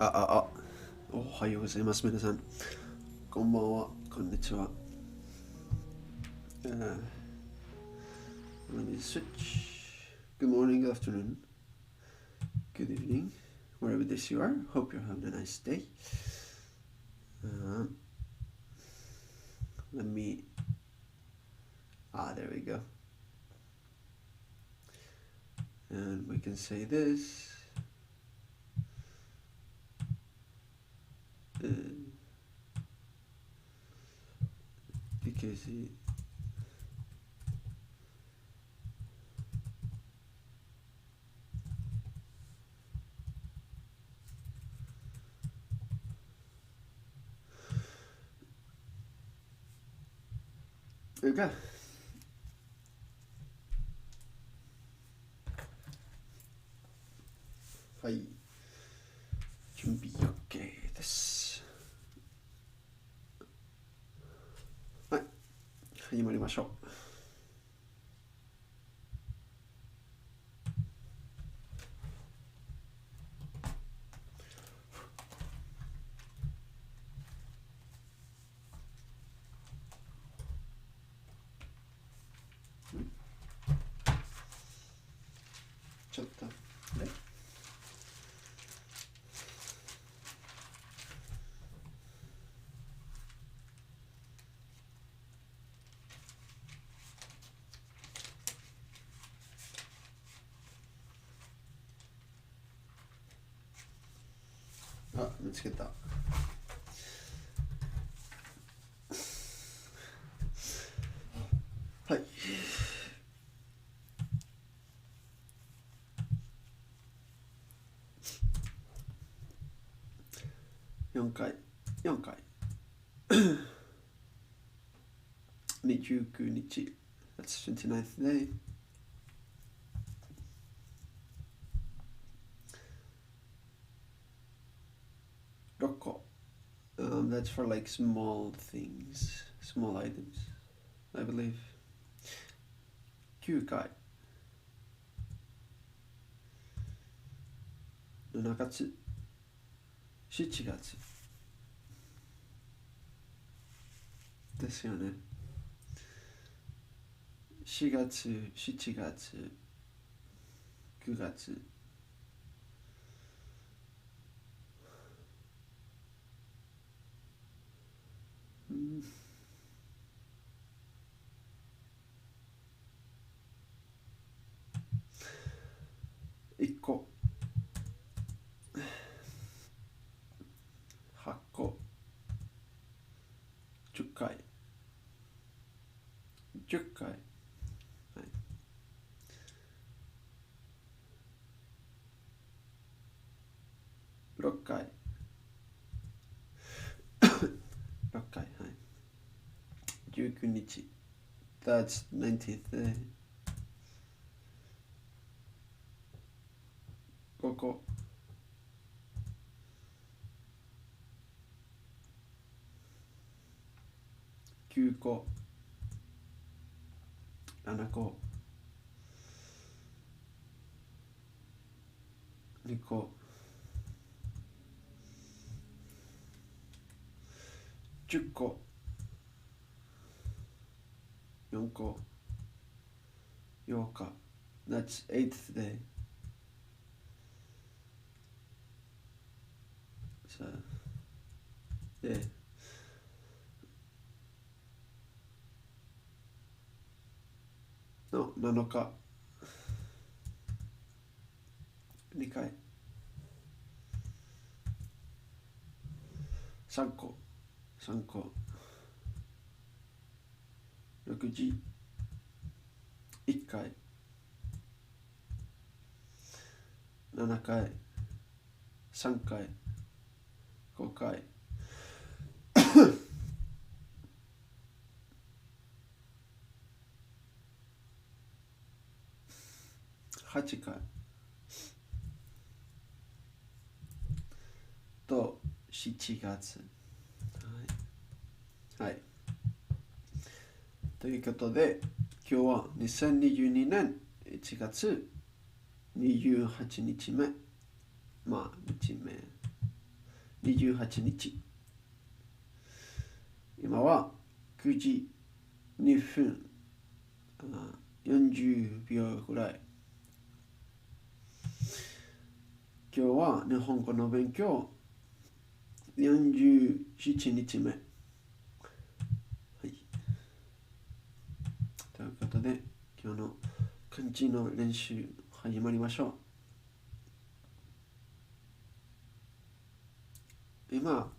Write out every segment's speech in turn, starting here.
おはようございます、皆さん。こんばんは、こんにちは。Let me switch. Good morning, good afternoon, good evening, wherever this you are. Hope you're having a nice day. Let me. There we go. And we can say this. Because Okay. はい。準備 OK です。はい。始まりましょう。ちょっと。見つけた。はい。4回。29日。That's 29th day. That's for like small things, small items, I believe. 9回。7月。7月。ですよね。4月、7月、9月。1個。8個。10回。10回。はい。6回。6回。はい。19日。That's 19th day. 5個。9個。7個。2個。10個。4個。8日。That's 8th day. So, yeah. の7日。2回。3個。3個。6時。1回。7回。3回。5回。8回。と7月。はい。ということで、今日は2022年1月28日目。日目28日。今は9時2分40秒ぐらい。今日は日本語の勉強47日目。はい。ということで、今日の漢字の練習始まりましょう。今、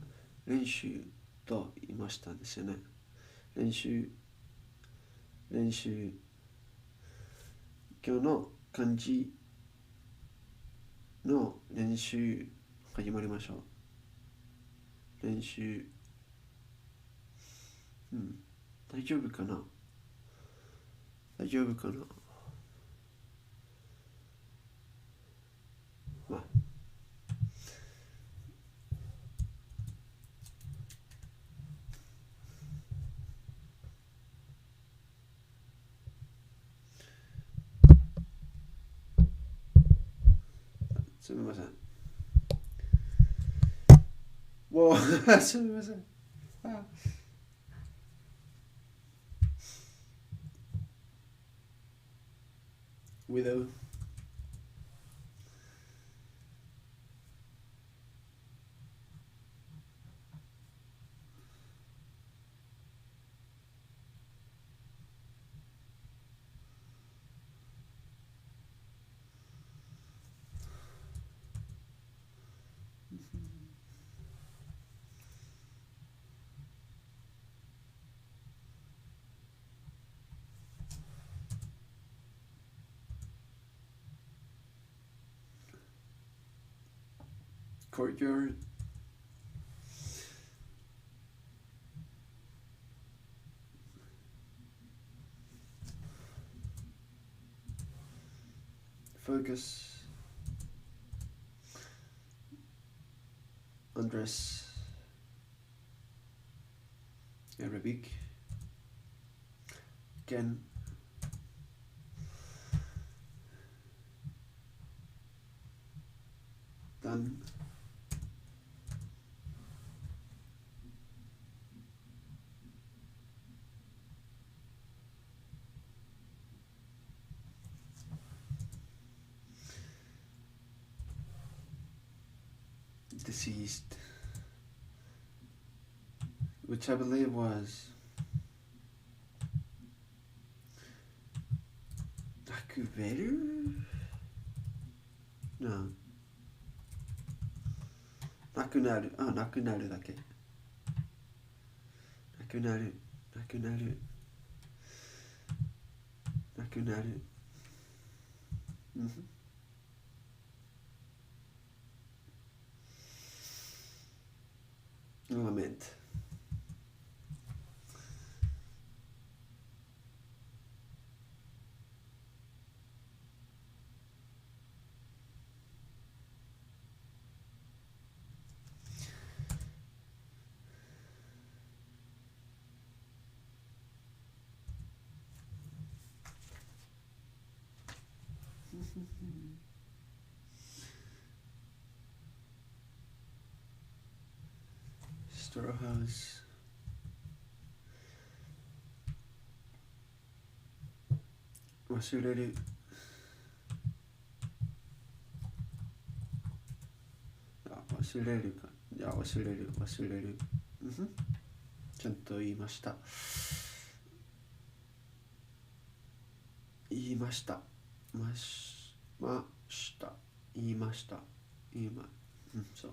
練習と言いましたですよね。練習。今日の漢字の練習始まりましょう。練習。大丈夫かなまあ。すみません。すみません。Widow. Courtyard. Focus. Undress. Arabic. Again. Done. Deceased, which I believe was Nakuveru? No. Nakunaru. Oh, Nakunaru だけ。Nakunaru. Lament. Storehouse. Wasureru. Wasureru か。じゃあ忘れる。ちゃんと言いました。言いました。そう。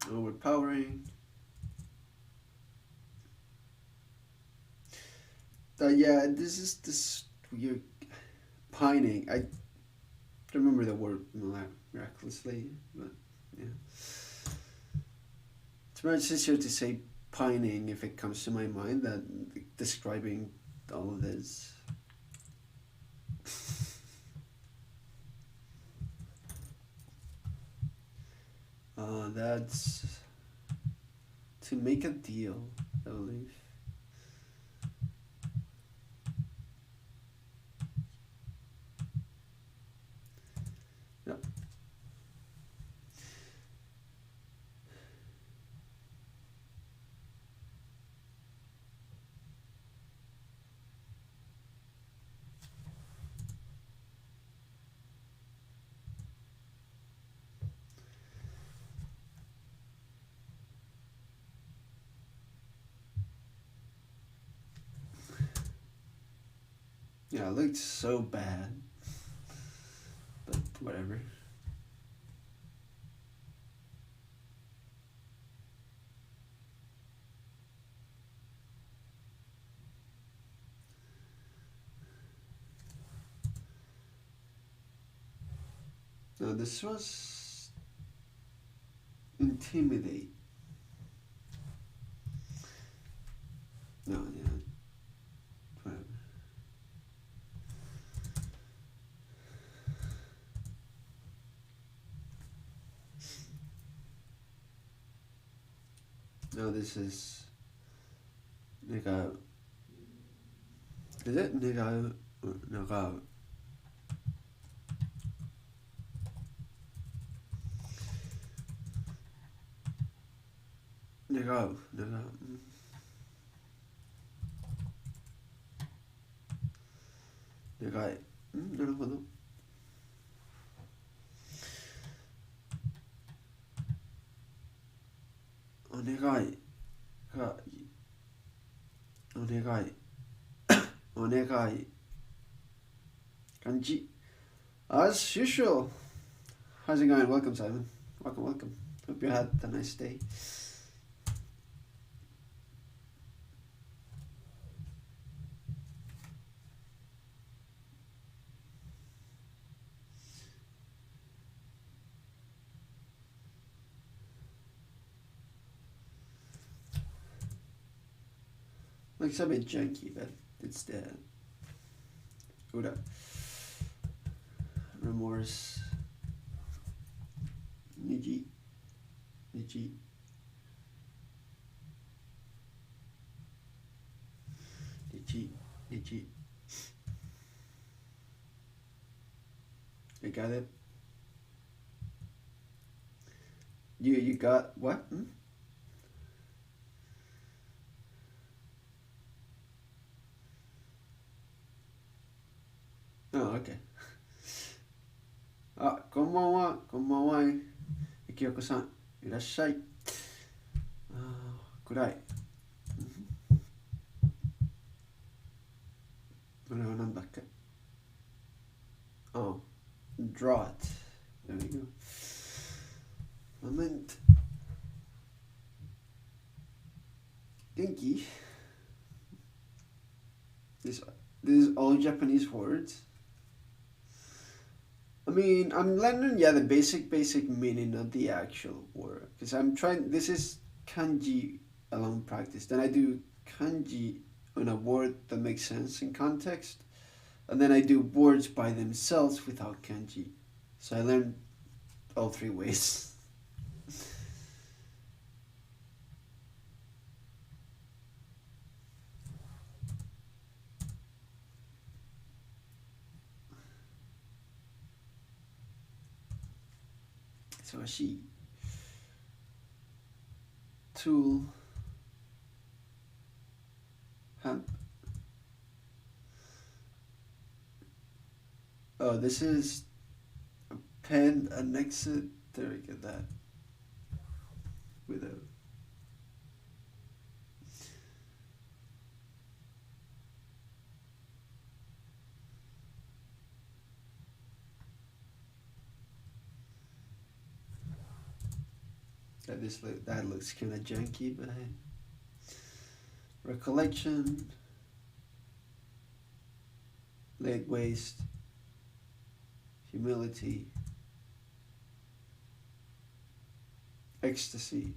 Overpowering. Yeah, this weird pining. I don't remember the word miraculously, but yeah. It's much easier to say pining if it comes to my mind than describing all of this. That's to make a deal, I believe. Yep. Yeah, it looked so bad. But whatever. No, this was intimidate. No, yeah, whatever. No, this is nigga. Is it nigga or nigga? Nigga, nigga. 願い。なるほど。お願いがお願いお願い感じ As usual. How's it going? Welcome, Simon. Welcome. Hope you had a nice day. Looks a bit junky, but it's the Ura remorse. Niji. You got it? You got what? Oh, okay. あ、こんばんは。ゆきよこさん、いらっしゃい。暗い。これはなんだっけ Oh, draw it. There we go. Moment. 元気 This is all Japanese words. I mean, I'm learning, the basic meaning of the actual word. Because I'm trying, this is kanji alone practice. Then I do kanji on a word that makes sense in context. And then I do words by themselves without kanji. So I learn all three ways. So she tool hemp. Oh, this is a pen annexed. There we get that. Without. That looks kind of janky, but hey. Recollection, laid waste, humility, ecstasy.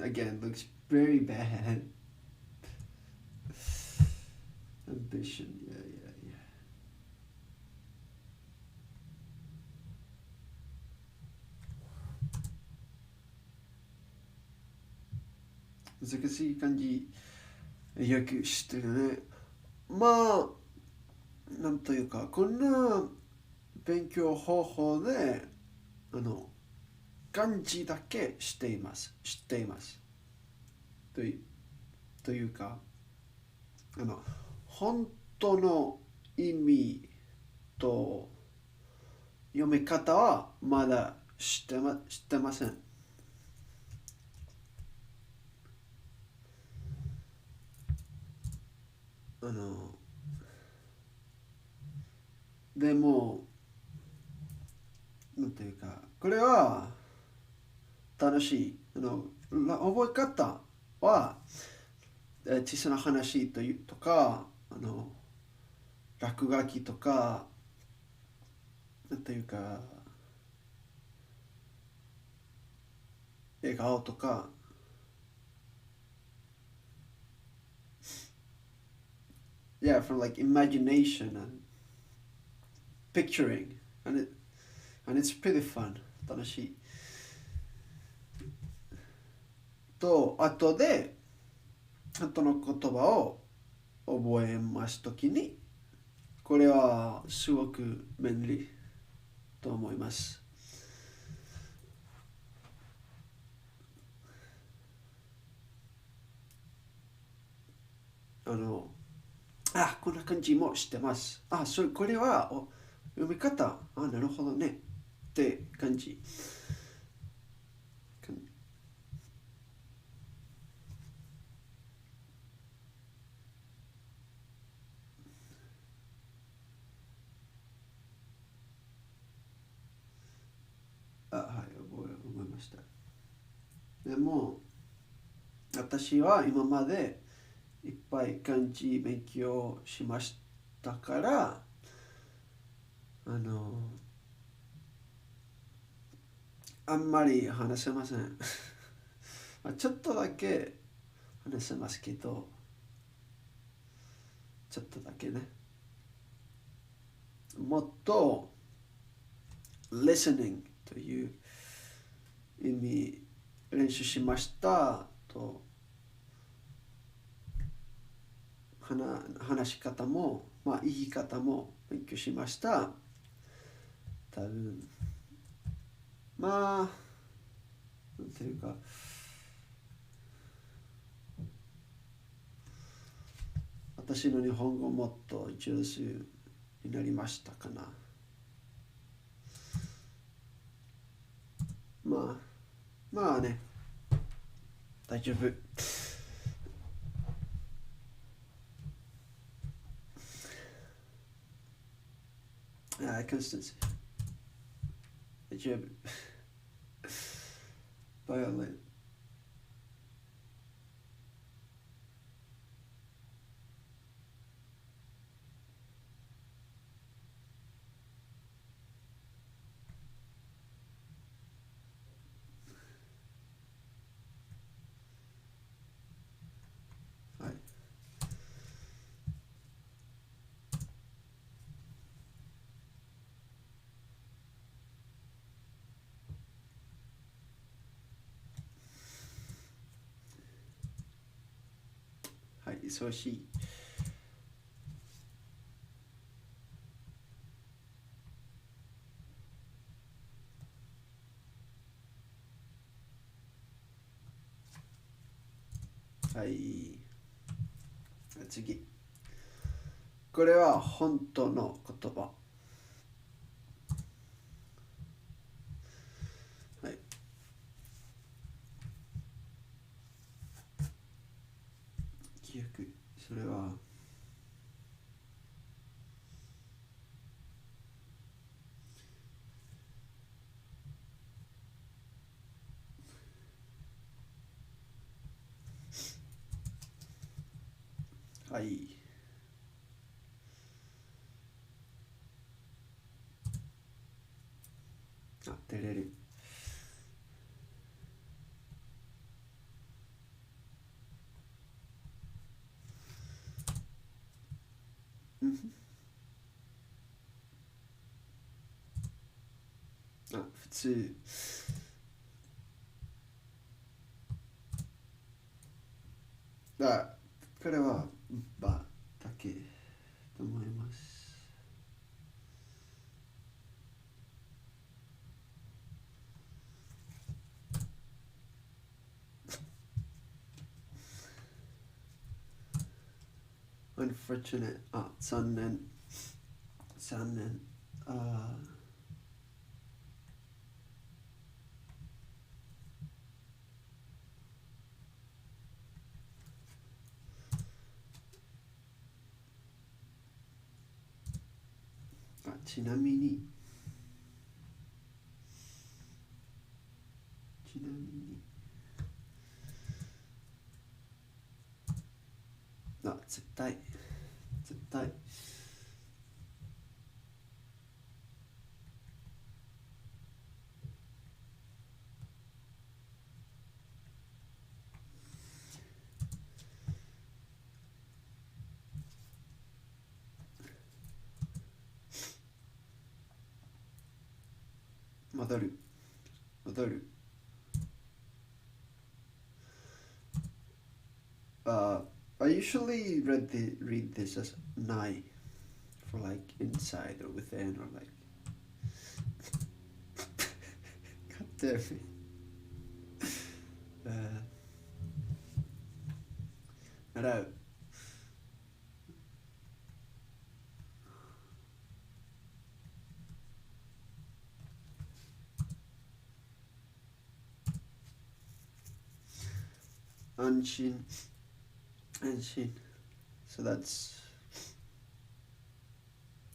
Again, looks very bad. Ambition, yeah. 難しい感じよく知ってるね。まあなんというかこんな勉強方法で漢字だけ知っていますというか本当の意味と読み方はまだ知ってません。あの、でも、なんていうか、これは楽しい。覚え方は、小さな話とか、落書きとか、なんていうか、笑顔とか、yeah, from like imagination and picturing, and it's pretty fun. 楽しい。と、後の言葉を覚えますときに、これはすごく便利と思います。あの、こんな感じもしてます。これは読み方。なるほどね。って感じ。はい、覚えました。でも、私は今までいっぱい漢字勉強しましたから、あんまり話せません。ちょっとだけ話せますけど、ちょっとだけね。もっと listening という意味練習しましたと、話し方も、言い方も勉強しました。多分、なんていうか、私の日本語もっと上手になりましたかな。まあね、大丈夫。コンスタンス。大丈夫。バイオレン。はい。はい、忙しい。はい。次。これは本当の言葉。はい。記憶。それは、はい。照れる。普通。これは、だけと思います。unfortunate 残念。ちなみに絶対戻るI usually read this as nai for like inside or within or like God damn it. Not out. Anshin. So that's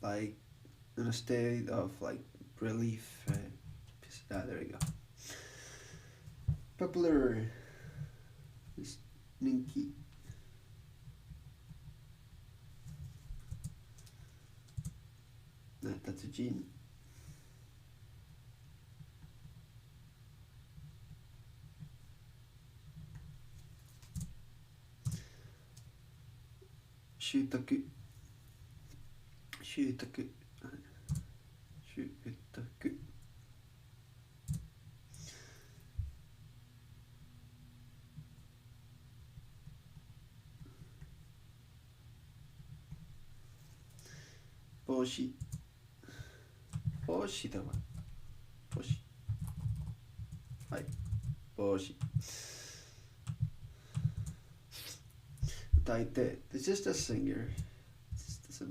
like in a state of like relief. There you go. Popular is Ninki. That's a gene. Shutaku. Boshi. Boshi だわ。Boshi. はい。Boshi. 歌い手 It's just a singer. It's just a...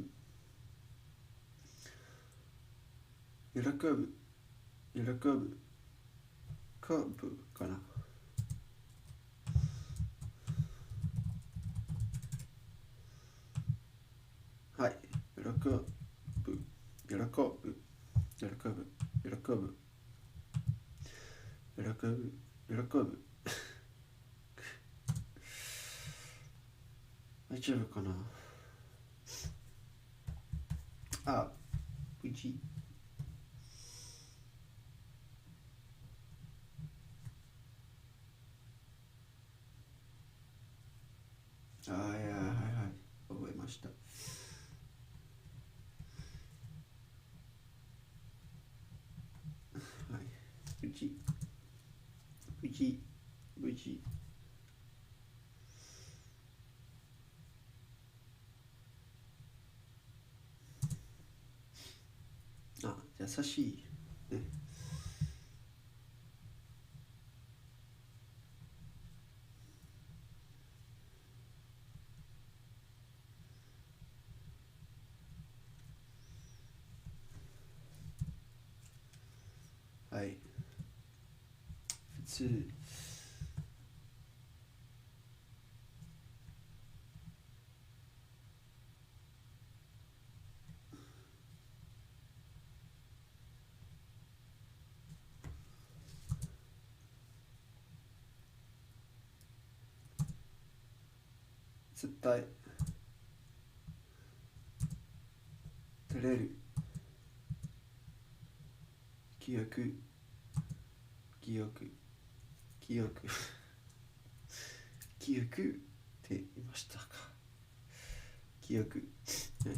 喜ぶかな。はい。喜ぶ大丈夫かな。無事。はい、覚えました。はい、無事。優しいね。はい。普通。絶対照れる。記憶って言いましたか。記憶ね。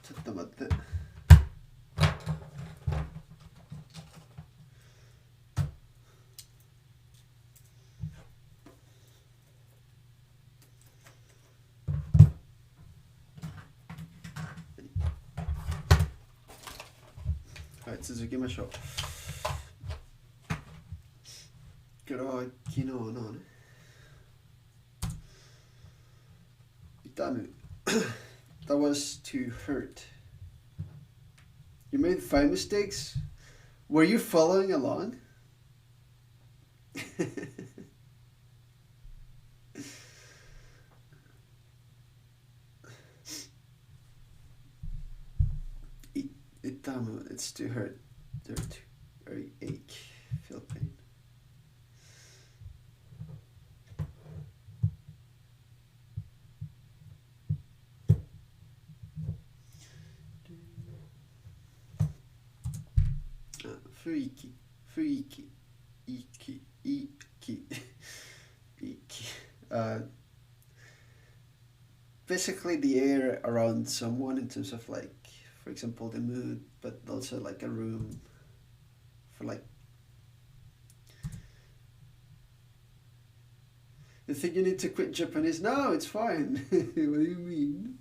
ちょっと待って。はい、続けましょう。これは昨日のね。痛む。That was to hurt. You made 5 mistakes? Were you following along? Itamu, it's to hurt, dirt, or ache, feel pain. Fuiki, fuiki, iki, iki, iki. Basically the air around someone in terms of like, for example, the mood, but also like a room for like. You think you need to quit Japanese? No, it's fine. What do you mean?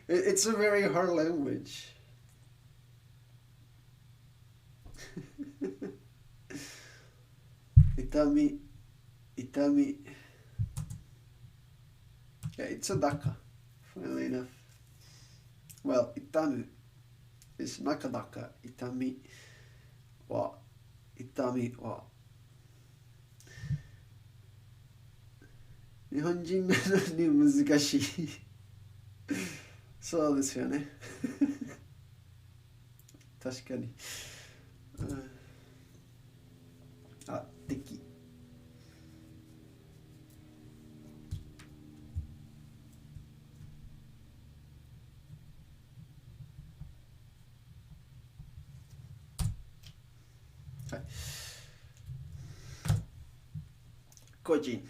It's a very hard language. Itami, itami. Yeah, it's a daka, funnily enough. Well, itamu is nakadaka. Itami wa. 日本人なのに難しい。そうですよね。確かに。あ、敵。はい。個人。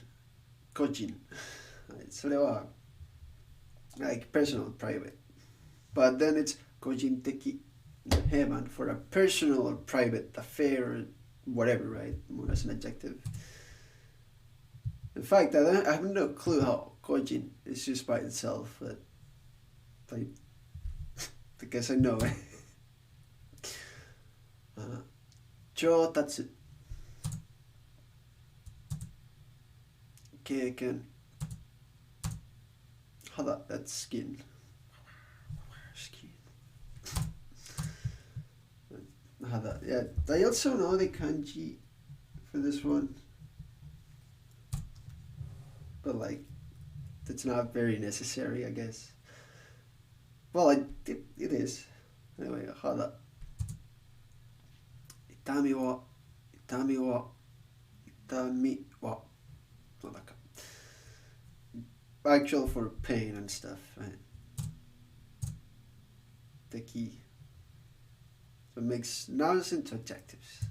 個人。それは like personal, private. But then it's 個人的 heaven for a personal or private affair or whatever, right? More as an adjective. In fact, I have no clue how 個人 is used by itself, but because I know it. 調達経験肌 that's skin hada. Yeah, I also know the kanji for this one, but like it's not very necessary, I guess. Well, it is anyway. Hada. Itami wa itami wa itami wa. Actual for pain and stuff, right? The key. So it makes nouns into adjectives.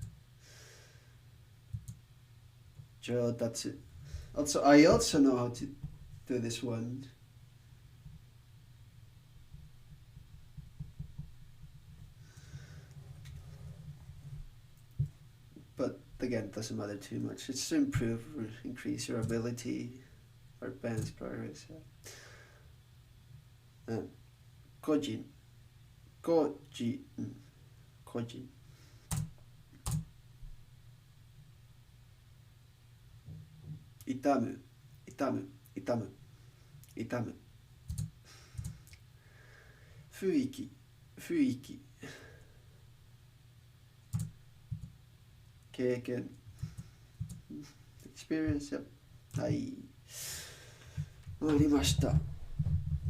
Joe, that's it. Also, I also know how to do this one. But again, it doesn't matter too much. It's to improve or increase your ability or advance progress. And 個人 個人 個人 痛む痛む痛む痛む雰囲気雰囲気経験 experience. Yep. はい、ありました。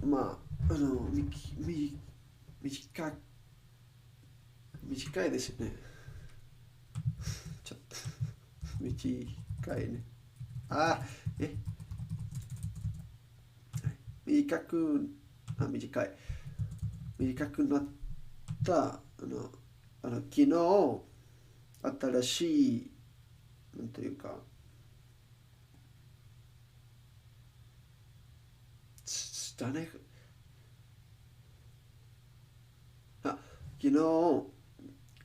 まあ短いですよね。ちょっと短いね。短くなった昨日新しいなんというかだね。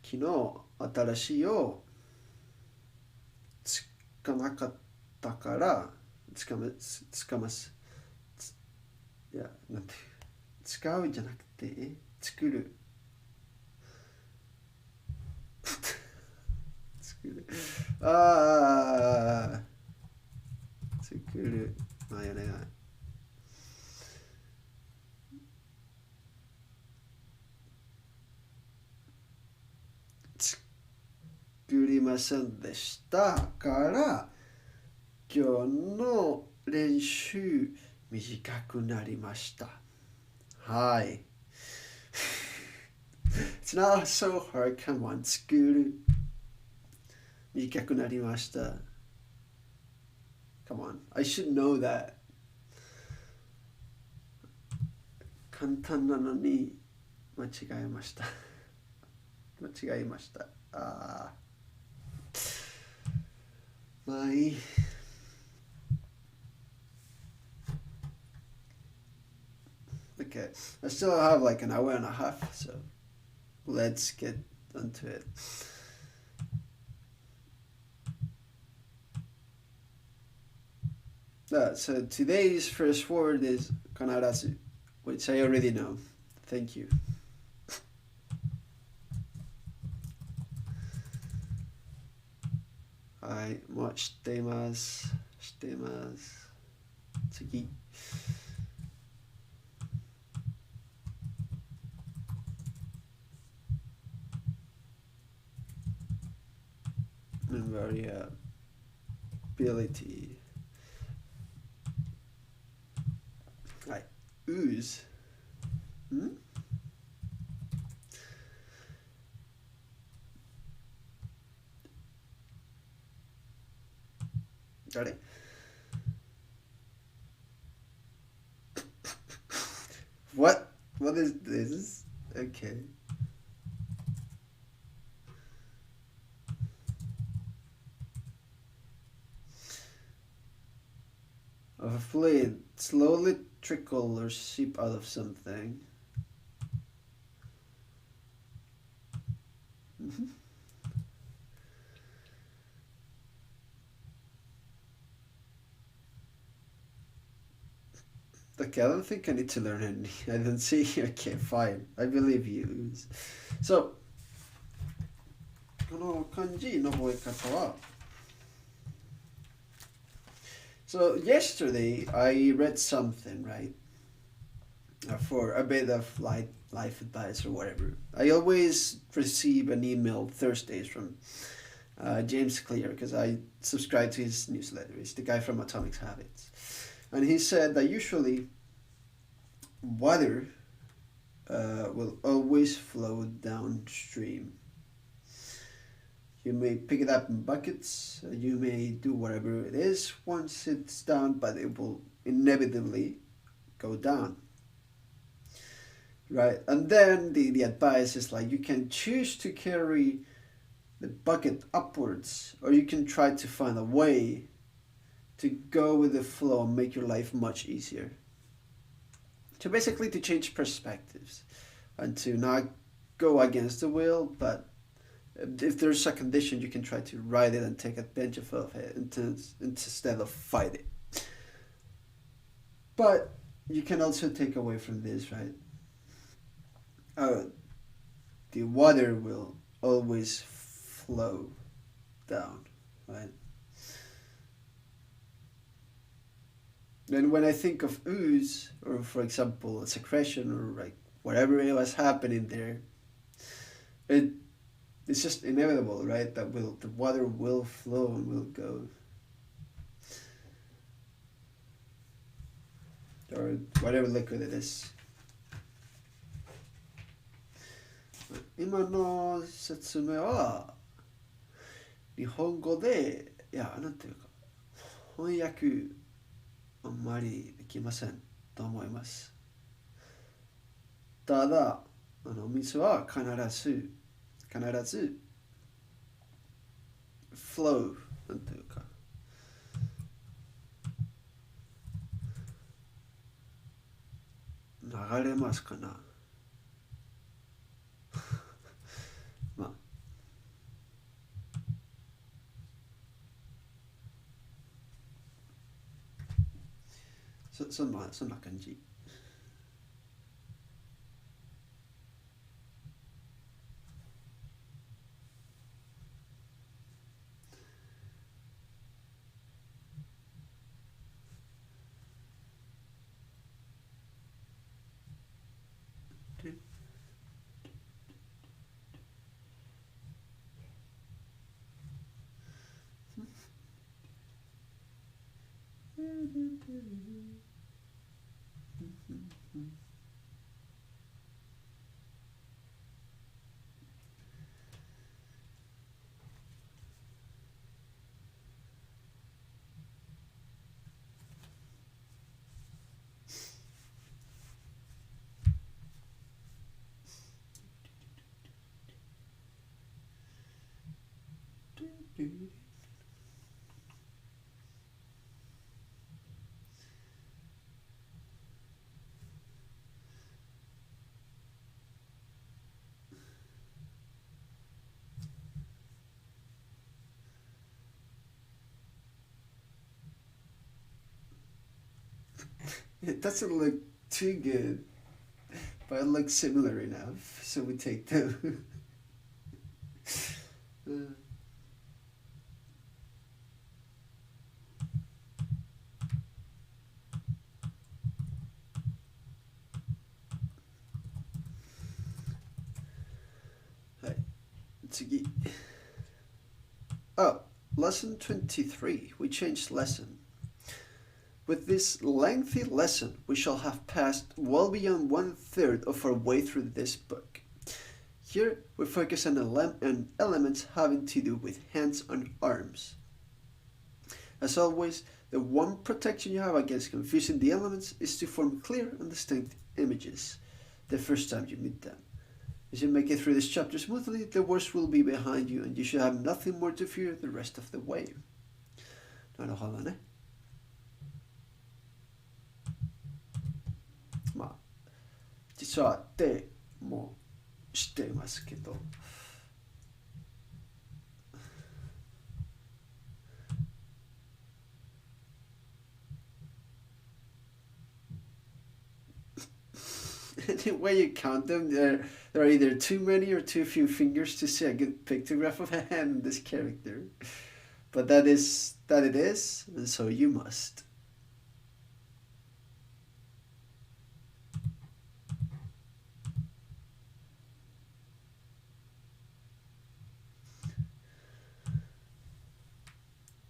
昨日新しいをつかなかったからつかますいやなんて使うじゃなくて作る作る作るまあやねりませんでしたから、今日の練習短くなりました。はい。It's not so hard. Come on, 作る。短くなりました。Come on, I should know that. 簡単なのに間違えました。間違えました。まあいい。Okay, I still have like an hour and a half, so let's get onto it. So today's first word is kanarazu, which I already know. Thank you. はい、もう知っています。知っています。次。variability. はい。ooze. ん誰 What? What is this? Okay. Of a fluid slowly trickle or seep out of something. Okay, I don't think I need to learn any. I don't see. Okay, fine. I believe you. So, この漢字の覚え方は So yesterday I read something, right? For a bit of life advice or whatever. I always receive an email Thursdays from James Clear because I subscribe to his newsletter. He's the guy from Atomic Habits. And he said that usually water will always flow downstream. You may pick it up in buckets, you may do whatever it is once it's down, but it will inevitably go down. Right? And then the advice is like you can choose to carry the bucket upwards, or you can try to find a way to go with the flow and make your life much easier. So basically to change perspectives and to not go against the will, but if there's a condition, you can try to ride it and take advantage of it instead of fight it. But you can also take away from this, right? The water will always flow down, right? And when I think of ooze, or for example, a secretion, or like whatever it was happening there, it's just inevitable, right? That the water will flow and will go, or whatever liquid it is. 今の説明は日本語で、いや、なんていうか、翻訳あんまりできませんと思います。ただ、お水は必ず flow なんていうか、流れますかな。まあ、そんな感じ。It doesn't look too good, but it looks similar enough, so we take them. Right, 次. Oh, lesson 23. We changed lesson. With this lengthy lesson, we shall have passed well beyond 1/3 of our way through this book. Here, we focus on elements having to do with hands and arms. As always, the one protection you have against confusing the elements is to form clear and distinct images the first time you meet them. As you make it through this chapter smoothly, the worst will be behind you and you should have nothing more to fear the rest of the way. なるほどね。まあ、実は手もしていますけど。Any way you count them, there are either too many or too few fingers to see a good pictograph of a hand in this character. But that it is, and so you must.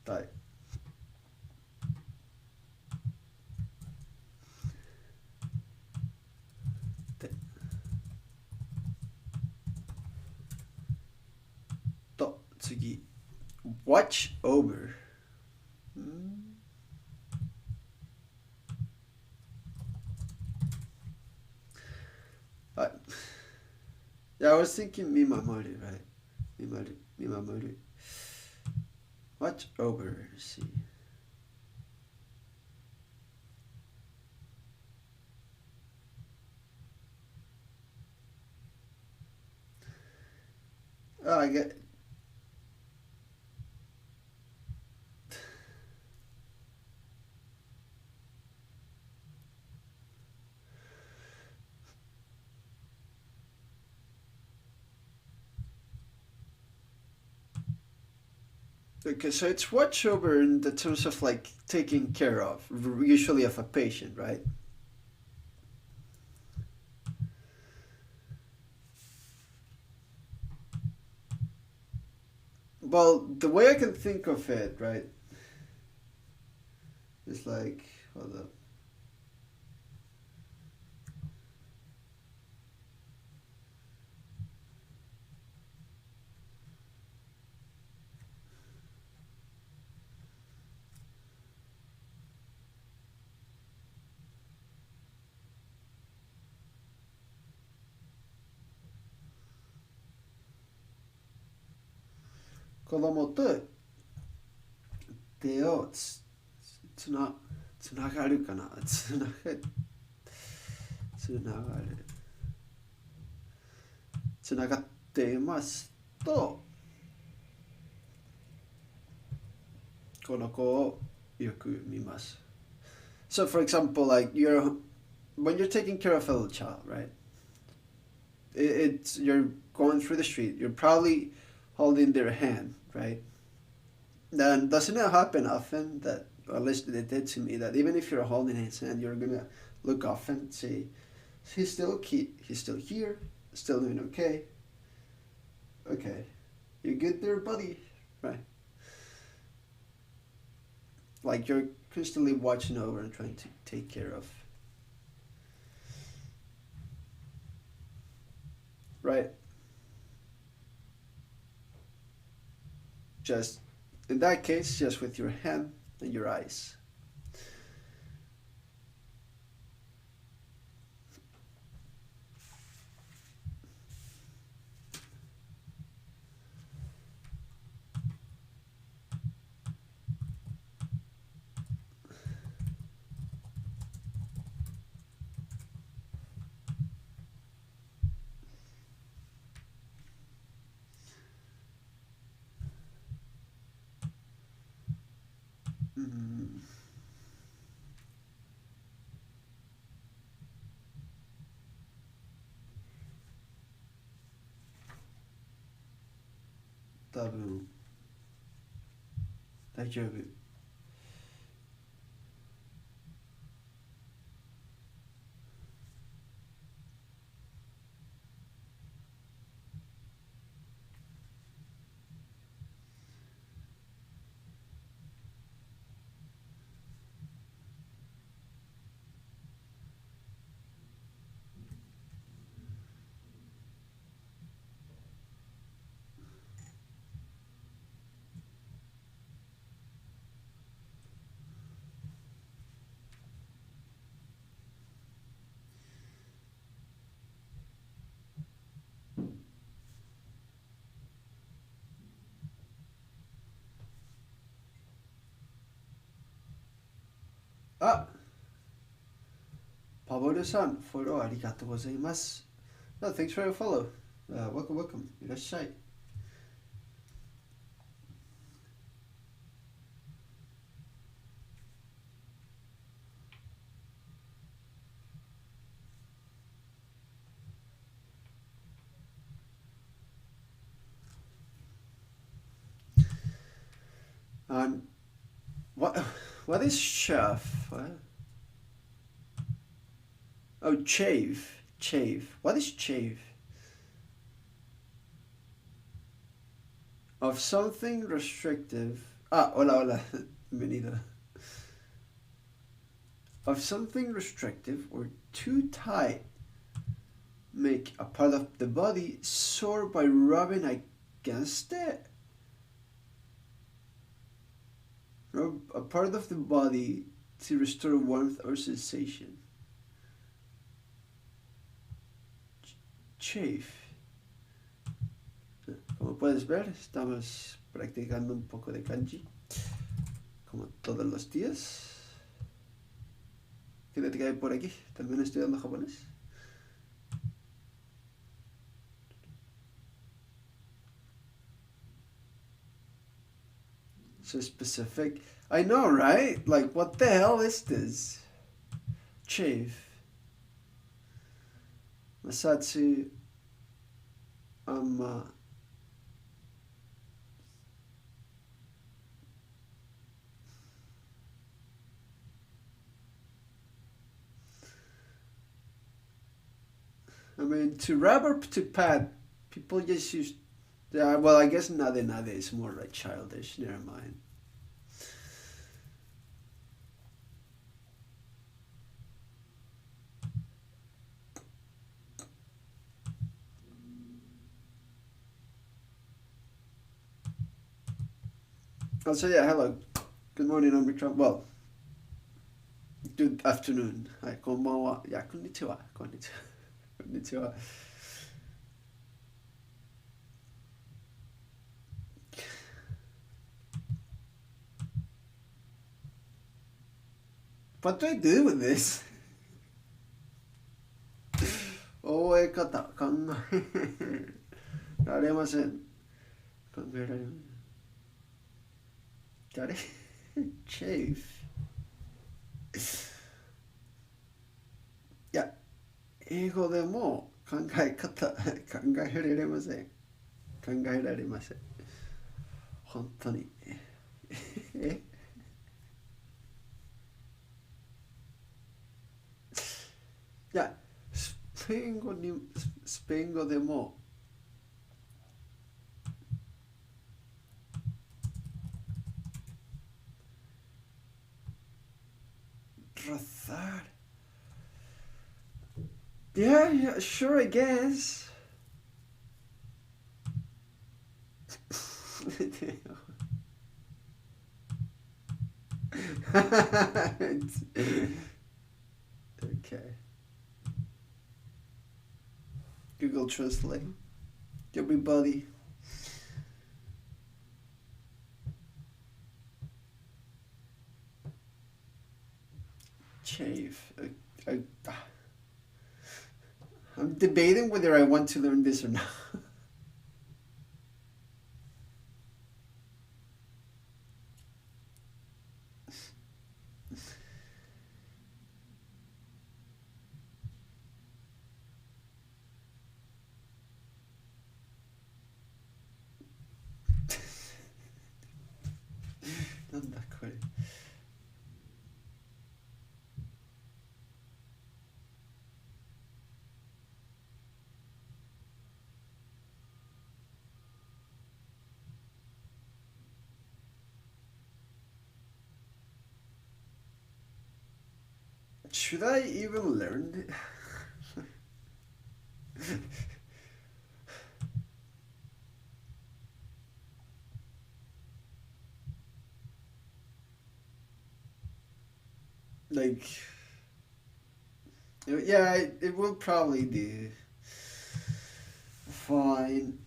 Right. Watch over. Yeah, I was thinking Mimamoru, right? Mimamoru. Watch over, see. Oh, I get. Okay, so it's watch over in the terms of like taking care of, usually of a patient, right? Well, the way I can think of it, right, is like, hold up. 子供と手をつなつながるかなつながるつながっていますとこの子をよく見ます。So for example, like when you're taking care of a little child, right? It's you're going through the street. You're probably holding their hand, right? Then doesn't it happen often that, or at least it did to me, that even if you're holding his hand, you're gonna look off and say, he's still here, still doing okay. Okay, you good there, buddy, right? like you're constantly watching over and trying to take care of. Right? Just in that case, just with your hand and your eyes. Mm, taboo. Daijoubu. Ah, Pablo-san, follow arigatou gozaimasu. No, thanks for your follow. Welcome, welcome. Irashai. And what is chef? What? Oh, chave. Chave. What is chave? Of something restrictive. Ah, hola, hola. Bienvenido. Of something restrictive or too tight. Make a part of the body sore by rubbing against it. Rub a part of the body to restore warmth or sensation. Chafe. Como puedes ver, estamos practicando un poco de kanji, como todos los días. ¿Qué te cae por aquí? ¿También estudiando japonés? So specific. I know, right? Like, what the hell is this? Chave. Masatsu. I mean, to rub or to pat, people just use. Well, I guess nade nade is more like childish. Never mind. Also, yeah, hello. Good morning, Omicron. Well, good afternoon. Hi, konbanwa. Yeah, konnichiwa. Konnichiwa. Konnichiwa. What do I do with this? 覚え方考えられません。考えられません。誰チェイフ。いや、英語でも考え方考えられません。考えられません。本当に。えいや、スペイン語でも for a third. Yeah, sure, I guess. Okay. Google Translate. Everybody. Chave. I, I'm debating whether I want to learn this or not. Not that quick. Should I even learn it? Like, yeah, it will probably do fine.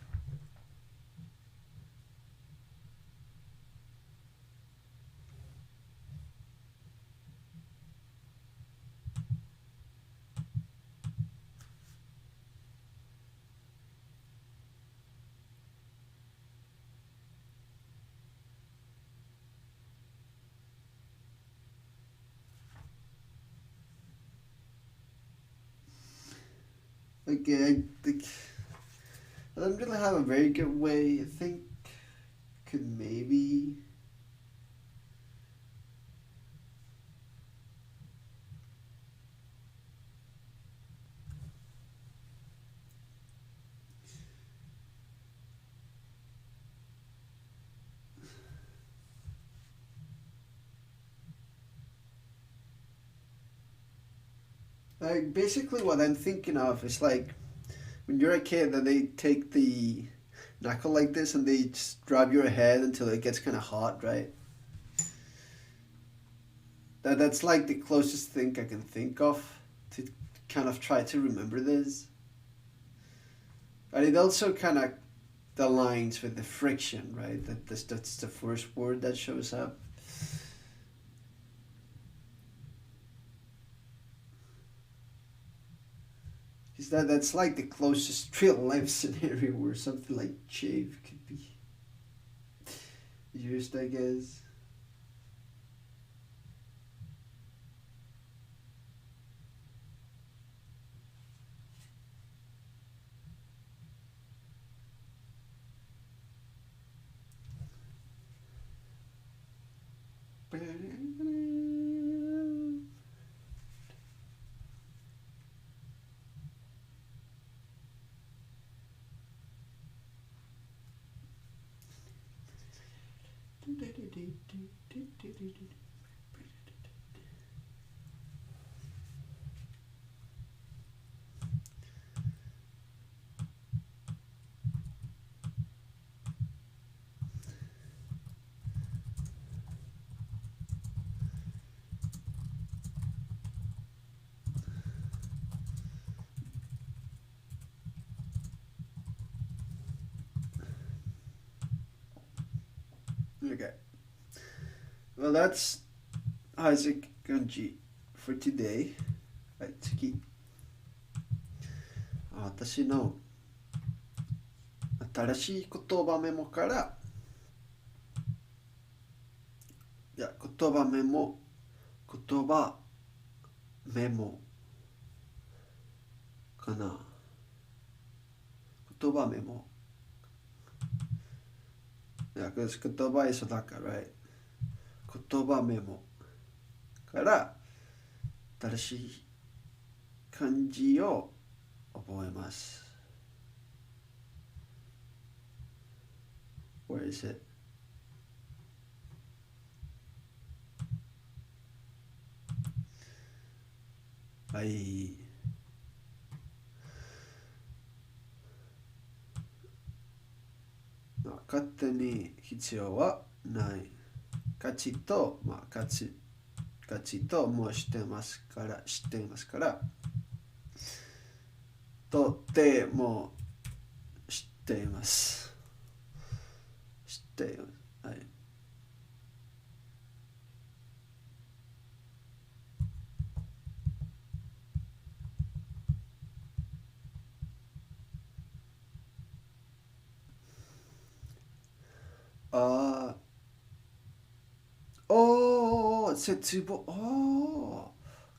Okay, I think I don't really have a very good way. I think could maybe. Like basically, what I'm thinking of is like when you're a kid and they take the knuckle like this and they just rub your head until it gets kind of hot, right? That's like the closest thing I can think of to kind of try to remember this. But it also kind of aligns with the friction, right? That's the first word that shows up. Is that's like the closest real life scenario where something like shave could be used, I guess. Okay. Well, that's Isaac Ganji for today. はい、次。私の新しい言葉メモから、いや、言葉メモかな。言葉メモ。いや、because 言葉一緒だから、right? 言葉メモから新しい漢字を覚えます。Where is it? はい。勝手に必要はない。ガチと、ガチともう知っていますから、とても知っています。知っています。はい。あ絶望。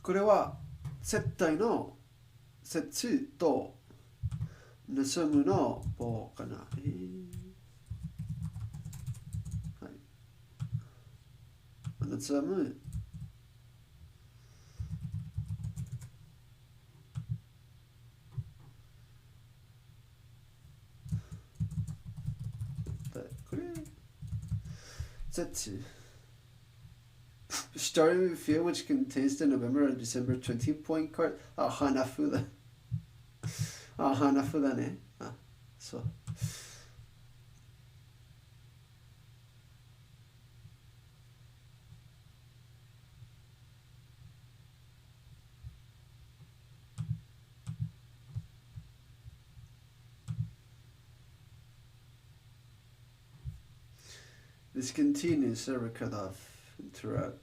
これは絶対の節と盗むの棒かな。はい。盗む、これ、節。Starting with field which contains the November and December 20 point card. 花札。花札ね。そう。This continues a cut off throughout.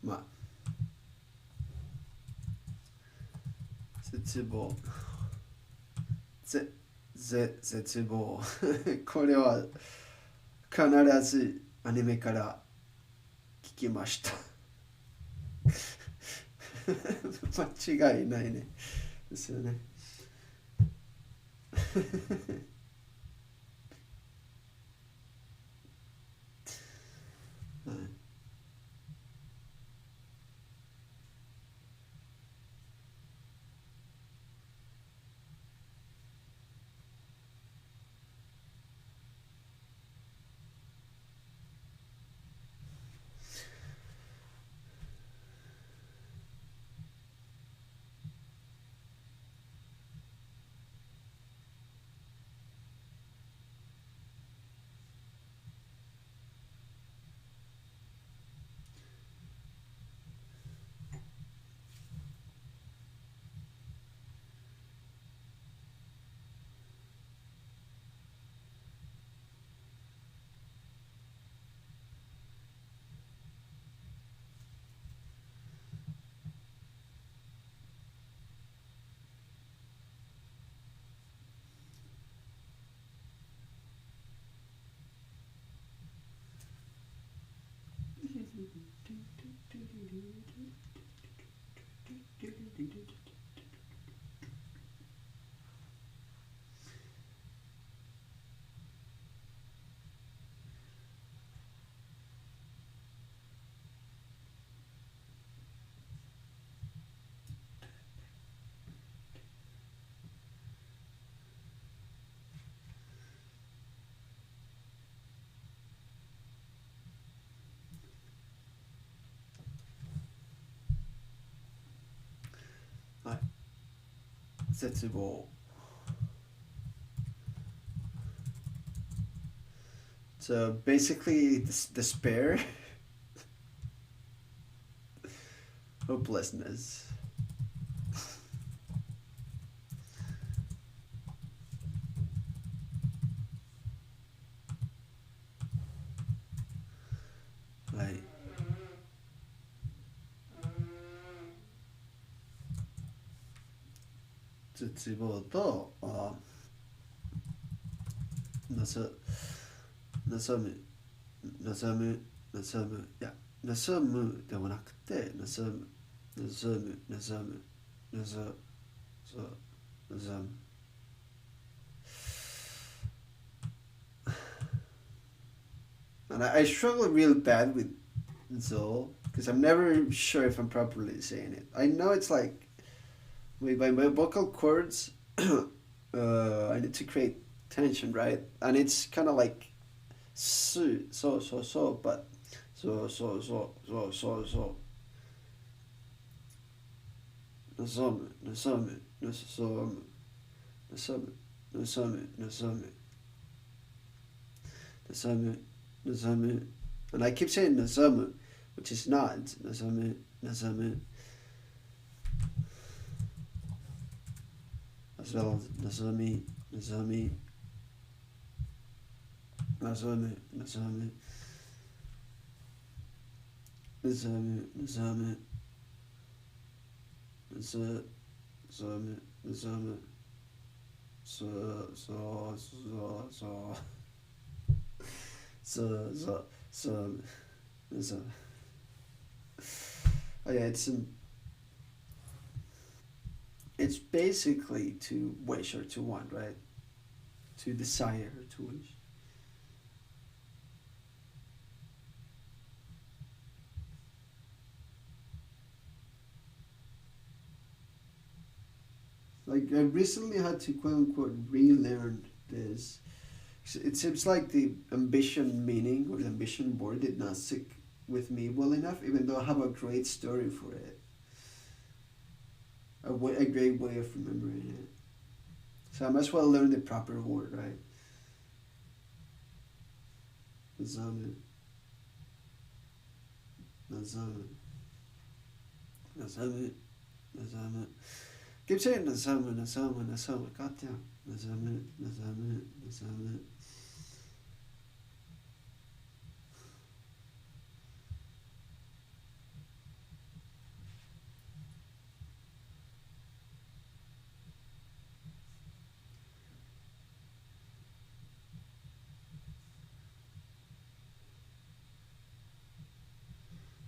まあ、絶望。絶望。これは必ずアニメから聞きました。間違いないね。ですよね。はい。はい。絶望。So basically, despair, hopelessness. はい。絶望と、なさ、盗む、盗む、盗む、いや、盗むではなくて、盗む、盗む、盗む、盗む、そう、盗む。And I struggle real bad with Zol because I'm never sure if I'm properly saying it. I know it's like with my vocal cords, I need to create tension, right? And it's kind of like so, but so. Nasome, nasome, nasome, nasome, nasome, nasome, nasome, nasome. And I keep saying nasome, which is not. Nasome, nasome. As well as nasome, nasome, nasome, nasome, nasome, nasome, nasome, nasome, nasome, so, so. Oh yeah, it's basically to wish or to want, right? To desire or to wish. Like I recently had to quote unquote relearn this. It seems like the ambition meaning or the ambition word did not stick with me well enough, even though I have a great story for it, a great way of remembering it. So I might as well learn the proper word, right? Nazame, nazame, nazame, nazame. Keep saying nazame, nazame, nazame. God damn. Nazame, nazame, nazame.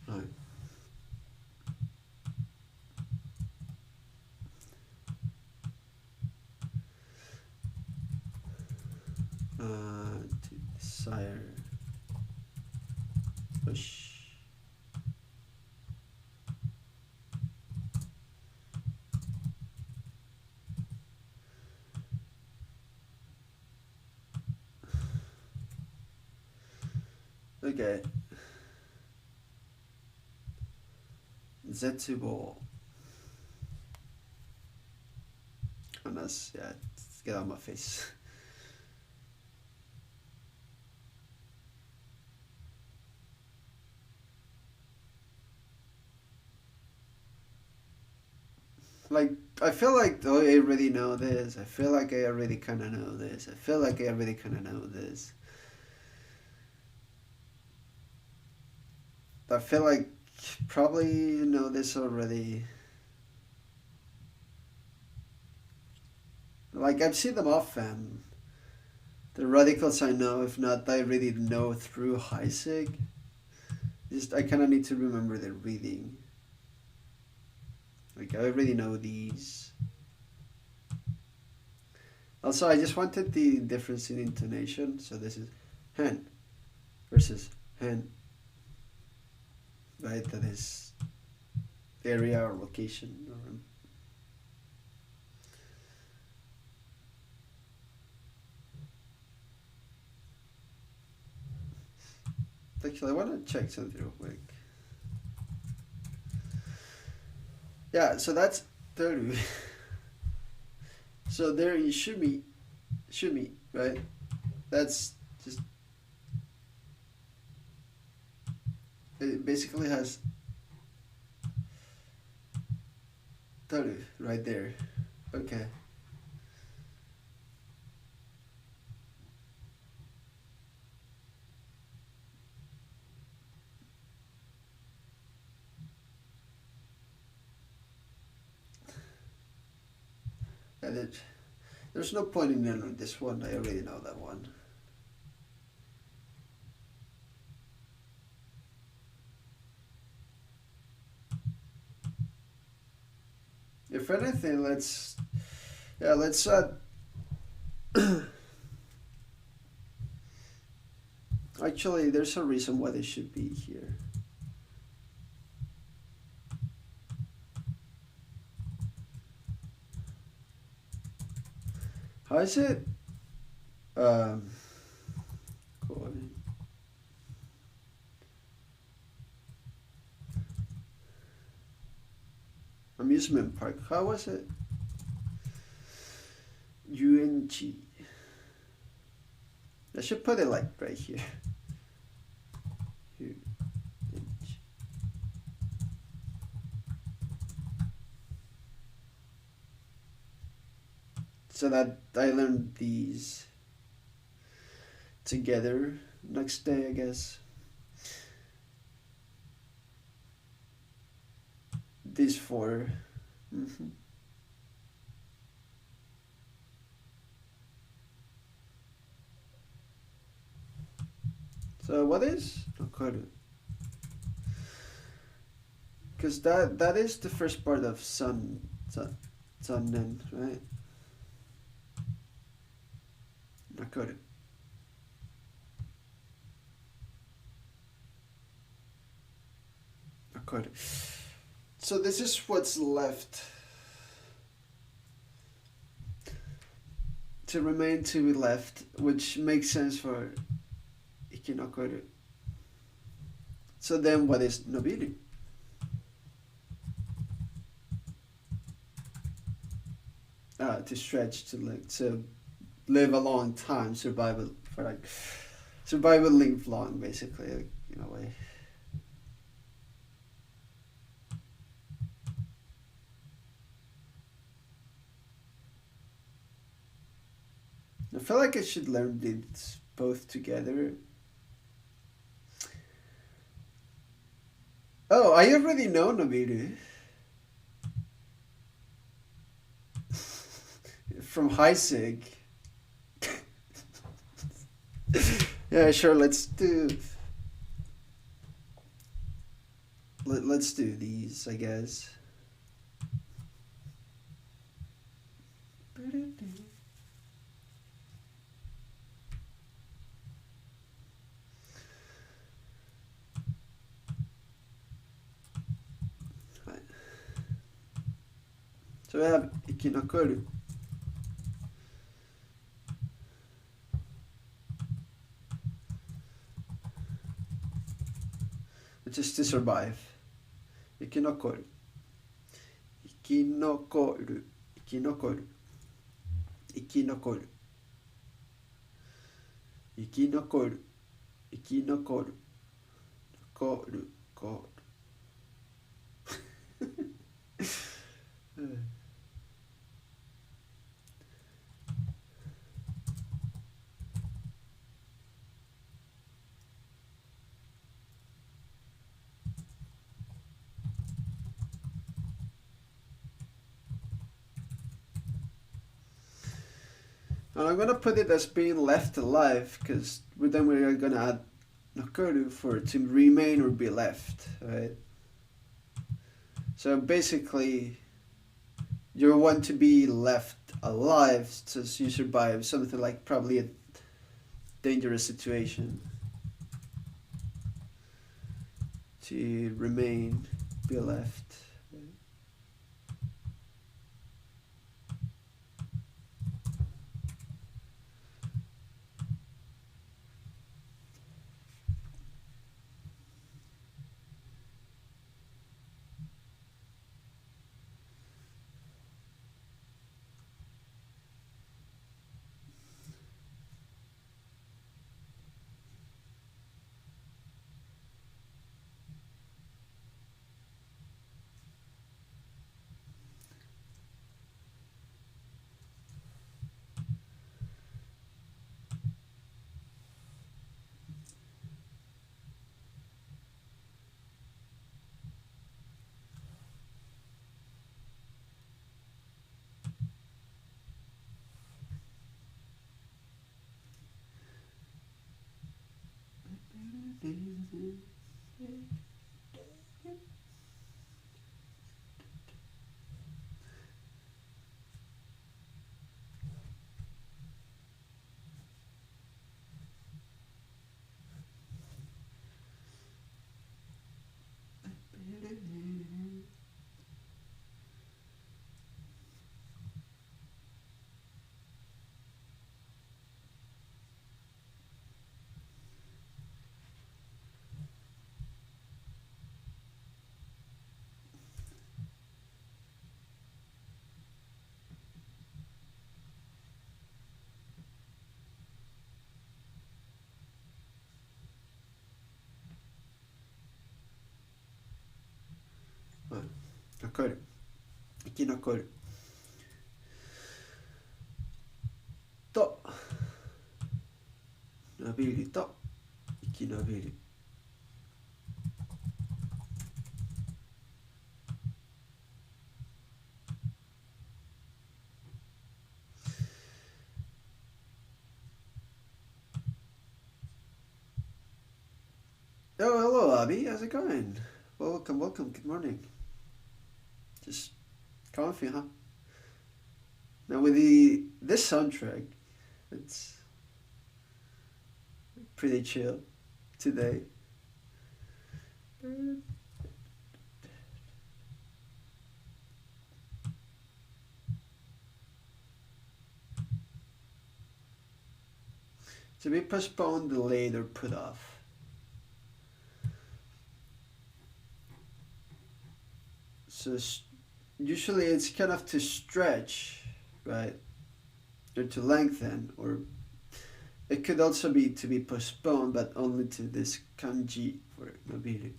Right. To desire, wish. Okay. Zetsubo. And that's, yeah, get out of my face. Like, I feel like, oh, I already know this. I feel like I already kind of know this. I feel like I already kind of know this. I feel like probably know this already. Like, I've seen them often. The radicals I know, if not, I really know through Heisig. Just, I kind of need to remember the reading. Like, I already know these. Also, I just wanted the difference in intonation. So this is hen versus hen, right? That is area or location. Actually, I want to check something real quick. Yeah, so that's 30. So there you should be, right? That's just, it basically has 30 right there. Okay. And there's no point in learning this one. I already know that one. If anything, let's actually, there's a reason why they should be here. How is it? Um, coin. amusement park. How was it? UNG. I should put it like right here. UNG. So that I learned these together next day, I guess. These 4. Mm-hmm. So what is nokoru? Because that is the first part of sannen, right? Nokoru. Nokoru. So this is what's left to remain to be left, which makes sense for ikinokoru. So then what is nobiru? To stretch, to live a long time, survival live long, basically, in a way. I feel like I should learn these both together. Oh, I already know nobiru. From Heisig. Yeah, sure, let's do these, I guess. So we have ikinokoru, which is to survive. Ikinokoru. Ikinokoru. Ikinokoru. Ikinokoru. Ikinokoru. Ikinokoru. Koru. Koru. And I'm gonna put it as being left alive, because then we're gonna add nokoru for it to remain or be left, right? So basically, you want to be left alive so you survive something like probably a dangerous situation. To remain, be left. 残る。生き残る。と、伸びると、生き延びる。Oh, hello, Abby. How's it going? Welcome, welcome. Good morning. Just comfy, huh? Now with this soundtrack, it's pretty chill today. To be postponed, delayed, or put off. So usually it's kind of to stretch, right? Or to lengthen, or it could also be to be postponed, but only to this kanji for nobiru.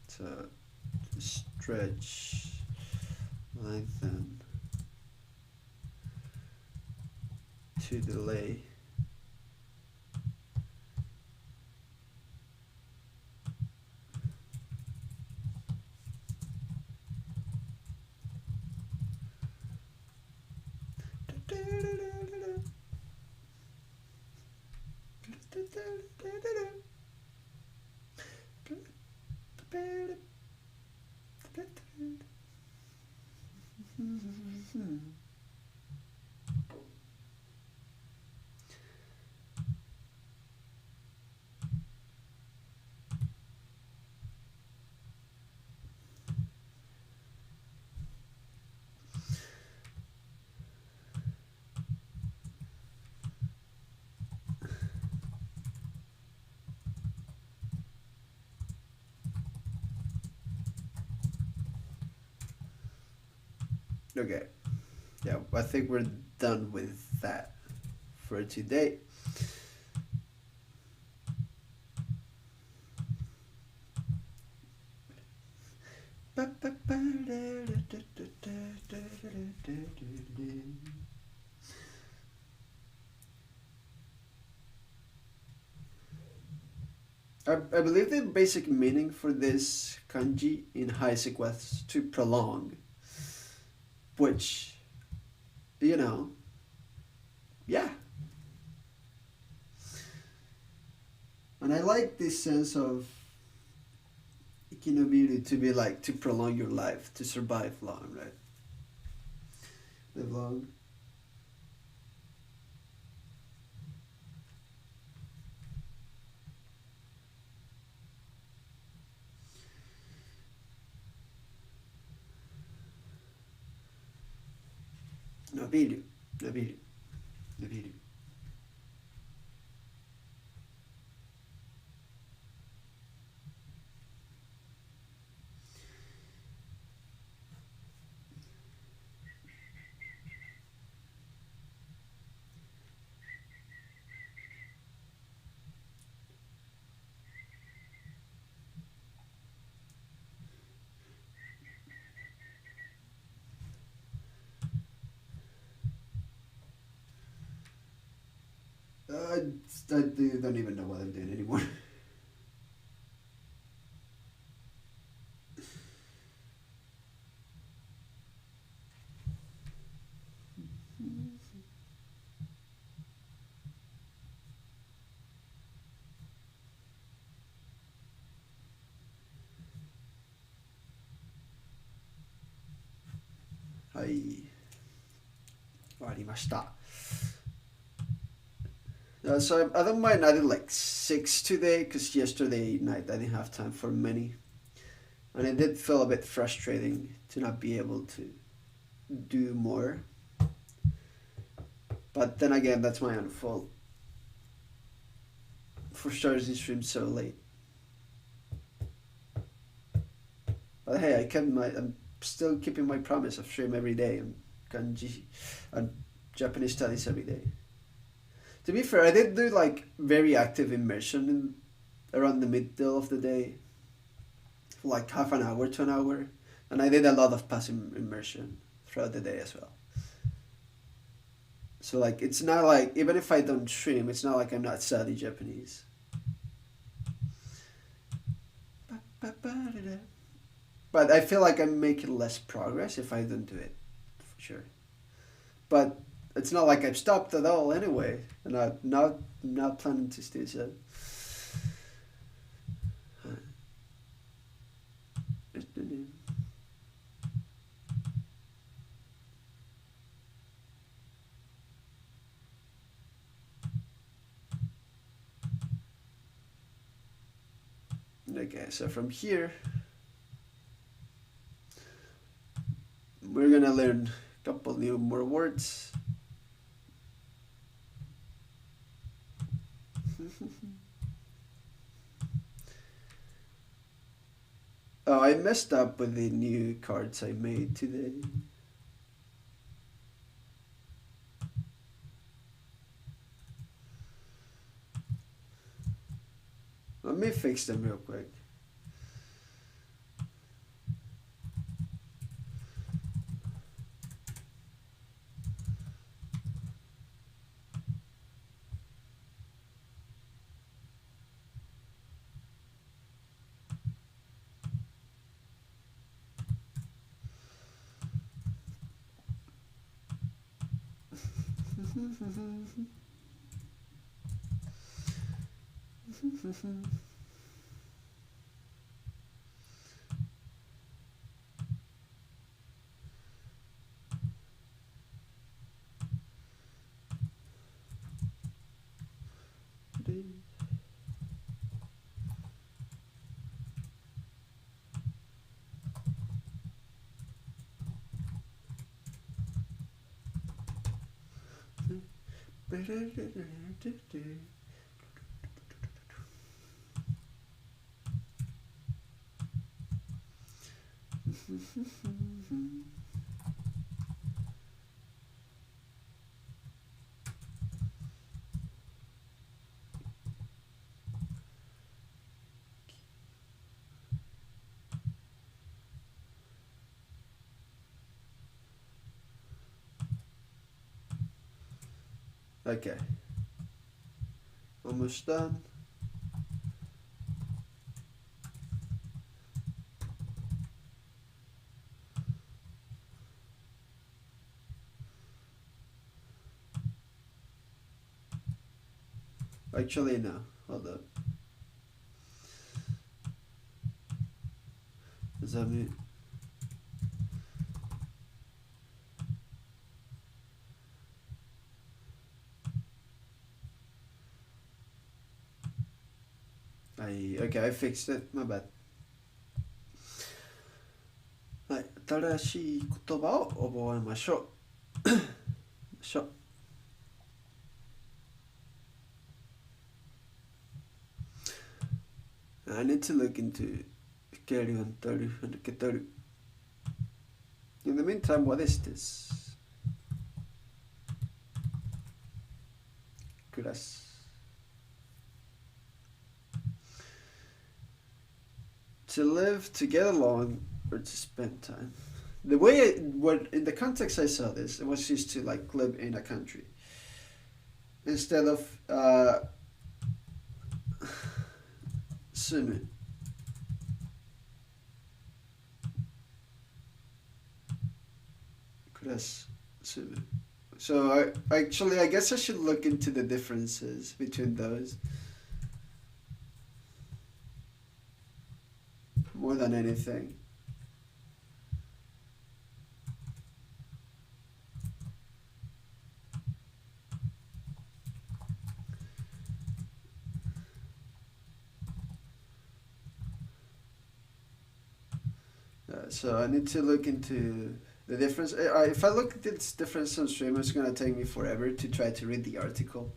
So stretch, lengthen, to delay. Okay, yeah, I think we're done with that for today. I believe the basic meaning for this kanji in Heisek was to prolong, which, you know, yeah. And I like this sense of ikinobiru to be like to prolong your life, to survive long, right? Live long. Nobiru, nobiru, nobiru. I don't even know what I'm doing anymore. Hi. 終わりました。So I don't mind. I did like 6 today because yesterday night I didn't have time for many, and it did feel a bit frustrating to not be able to do more. But then again, that's my own fault for starting the stream so late. But hey, I'm still keeping my promise of stream every day and kanji and Japanese studies every day. To be fair, I did do like very active immersion around the middle of the day, like half an hour to an hour, and I did a lot of passive immersion throughout the day as well. So like it's not like even if I don't stream, it's not like I'm not studying Japanese. But I feel like I'm making less progress if I don't do it, for sure. But it's not like I've stopped at all anyway, and I'm not planning to stay so. Okay, so from here, we're gonna learn a couple new more words. Oh, I messed up with the new cards I made today. Let me fix them real quick. Okay, almost done. Actually, no. Hold up. Does that mean? Okay, I fixed it. My bad. はい、新しい言葉を覚えましょう。I need to look into Gary and Ketaru. In the meantime, what is this? Class. To live, to get along, or to spend time. The way in the context I saw this, it was used to like live in a country instead of sumu. Class sumu. So I guess I should look into the differences between those more than anything. So I need to look into the difference. If I look at this difference on stream, it's gonna take me forever to try to read the article.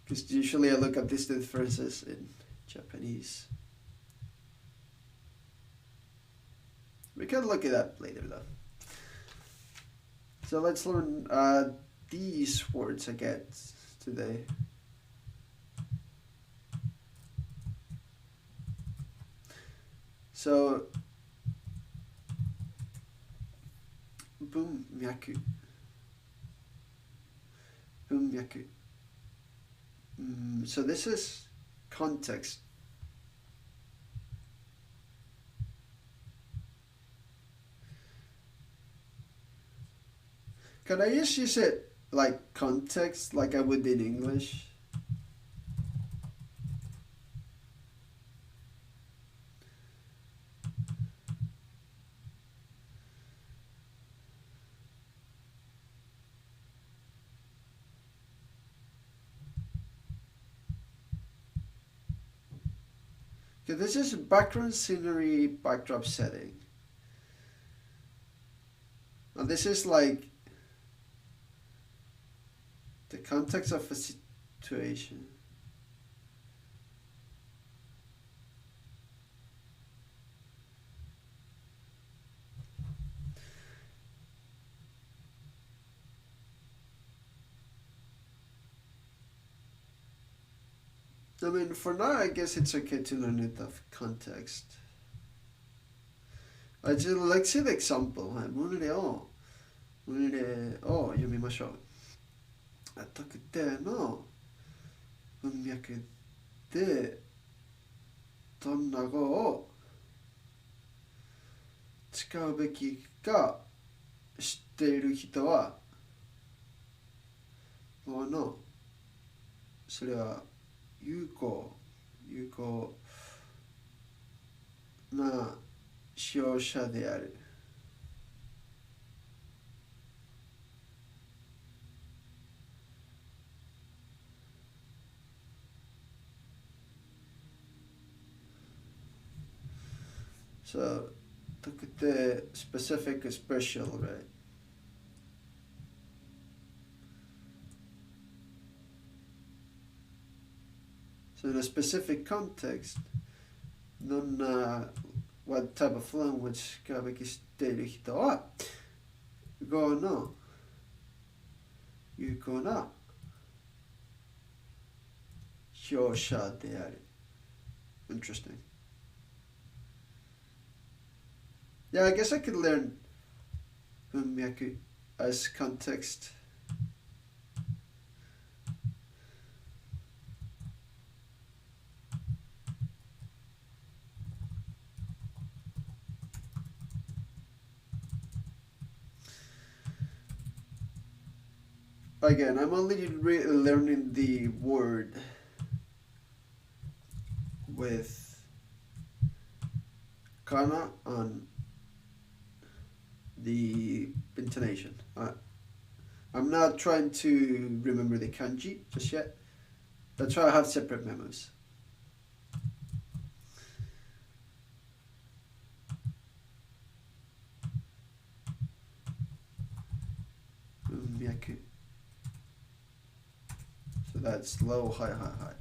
Because usually I look up these differences in Japanese. We can look it up later though. So let's learn these words again today. So, bunmyaku. Bunmyaku. So this is context. Can I just use it like context, like I would in English? Okay, this is background scenery backdrop setting. Now this is like the context of a situation. I mean, for now, I guess it's okay to learn it of context. Let's see the example. はい、読みましょう。特定の文脈でどんな語を使うべきか知っている人はそれは有効な使用者である。So, 特定 specific is special, right? So in a specific context, what type of language がべき知っている人は語の有効な使用者である。Interesting. Yeah, I guess I could learn 文脈 as context. Again, I'm only learning the word with kana on the intonation. I'm not trying to remember the kanji just yet. That's why I have separate memos. So that's low, high, high, high.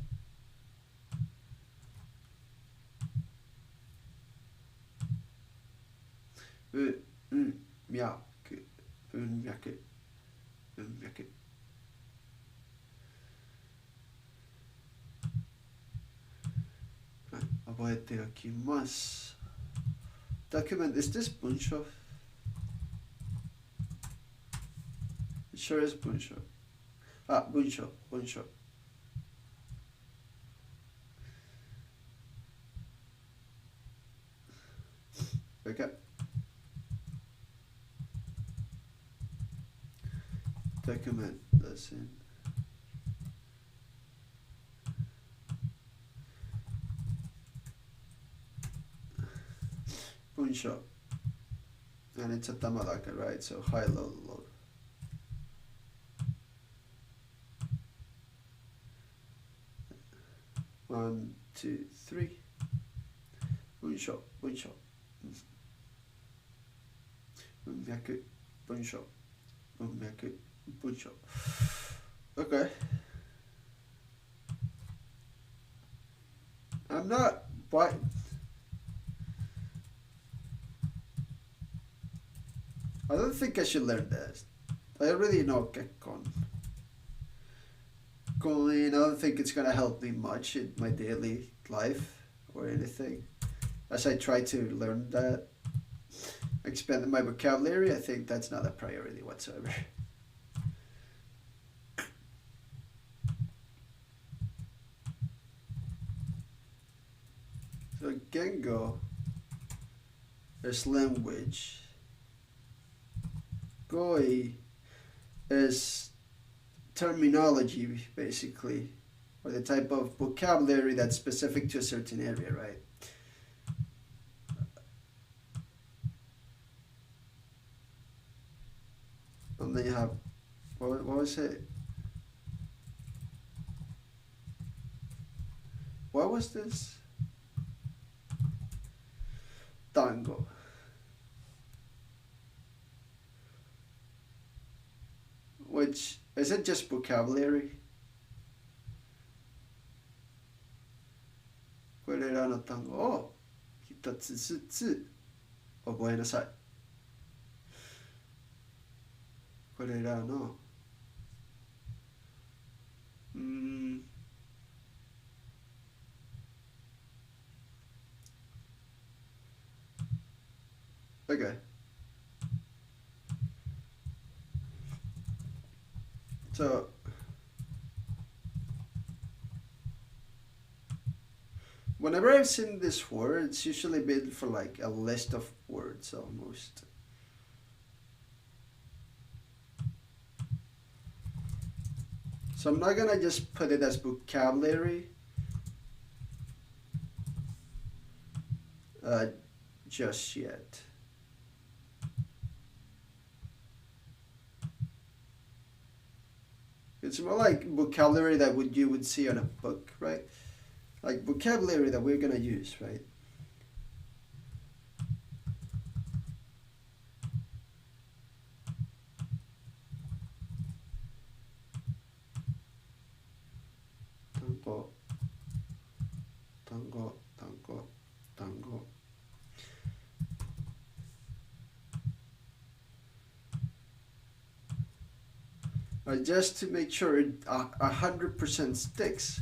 Bunmyaku. Right, 覚えておきます。Document, is this bunsho? It sure is bunsho. Bunsho. Okay. Document lesson. Bunsho. And it's a tamadaka, right? So high, low, low. One, two, three. Bunsho. Bunmyaku. Bunsho. Okay. I'm not. Why? I don't think I should learn this. I already know que con. Going, I don't think it's gonna help me much in my daily life or anything. As I try to learn that, expand my vocabulary, I think that's not a priority whatsoever. So Gengo is language. Goi is terminology, basically, or the type of vocabulary that's specific to a certain area, right? And then you have, what was it? What was this? Tango. Which, is it just vocabulary? Quelle no tango? Oh, 一つずつ覚えなさい。これらのOkay. So whenever I've seen this word, it's usually been for like a list of words almost. So I'm not gonna just put it as vocabulary just yet. It's more like vocabulary that you would see on a book, right? Like vocabulary that we're gonna use, right? Tango, tango, tango, tango. Just to make sure it 100% sticks,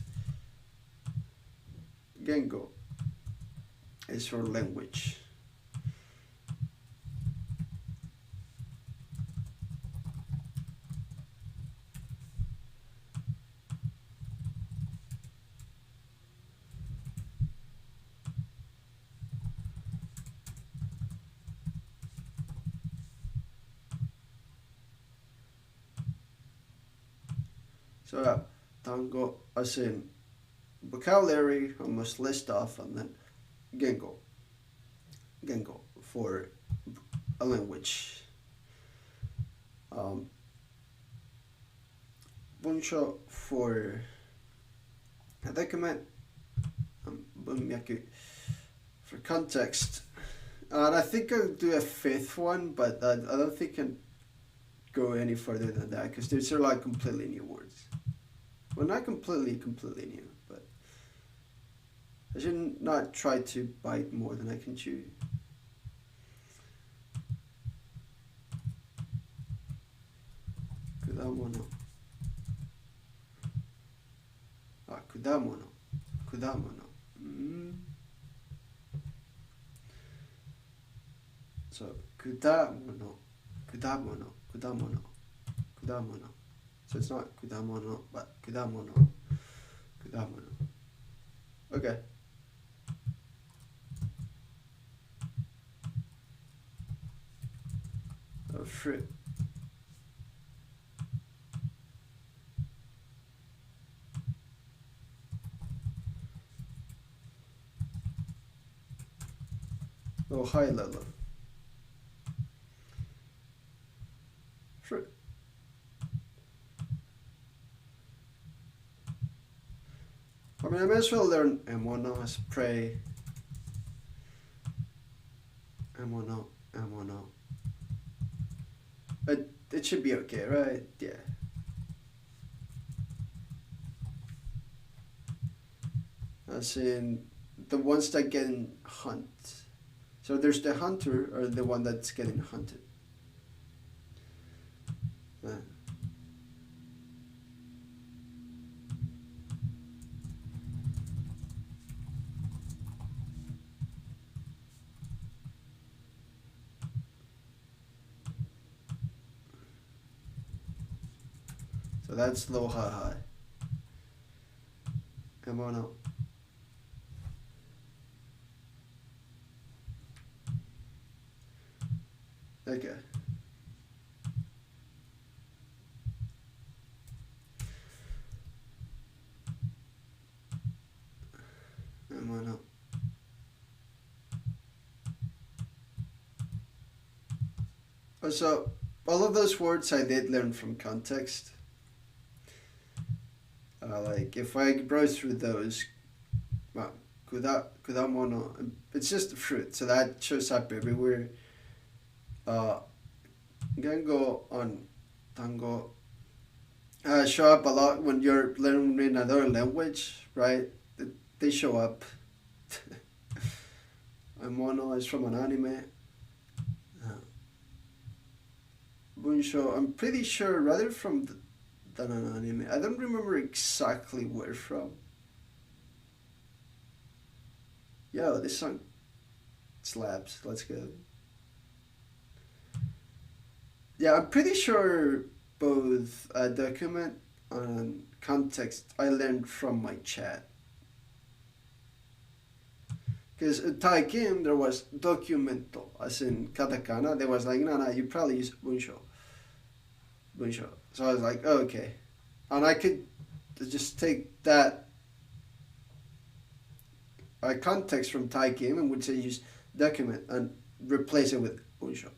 Gengo is for language. So tango as in vocabulary, almost list off, and then Gengo. Gengo for a language. Bunsho for a document. Bunmyaku for context. And I think I'll do a fifth one, but I don't think I can go any further than that because these are like completely new words. Well, not completely new, but I should not try to bite more than I can chew. Kudamono. Kudamono. Kudamono. So, kudamono. Kudamono. Kudamono. Kudamono. So it's not kudamono, but kudamono. Kudamono. Okay. Fruit. Oh, high level. Fruit. I mean, I may as well learn emono as prey. Emono. It should be okay, right? Yeah. As in the ones that get hunt. So there's the hunter or the one that's getting hunted. So that's low, high, high. Come on out. Okay. Come on out. So all of those words I did learn from context. Like if I browse through those, well, kudamono, it's just a fruit, so that shows up everywhere. Gengo on tango show up a lot when you're learning another language, right? They show up. Mono is from an anime. Bunsho, I'm pretty sure rather from than an anime. I don't remember exactly where from. Yo, this song slaps. Let's go. Yeah, I'm pretty sure both document and context I learned from my chat. Because Thai game there was documento, as in katakana. There was like, no, you probably use bunsho. Bunsho. So I was like, oh, okay. And I could just take that context from Thai game and would say use document and replace it with bunsho.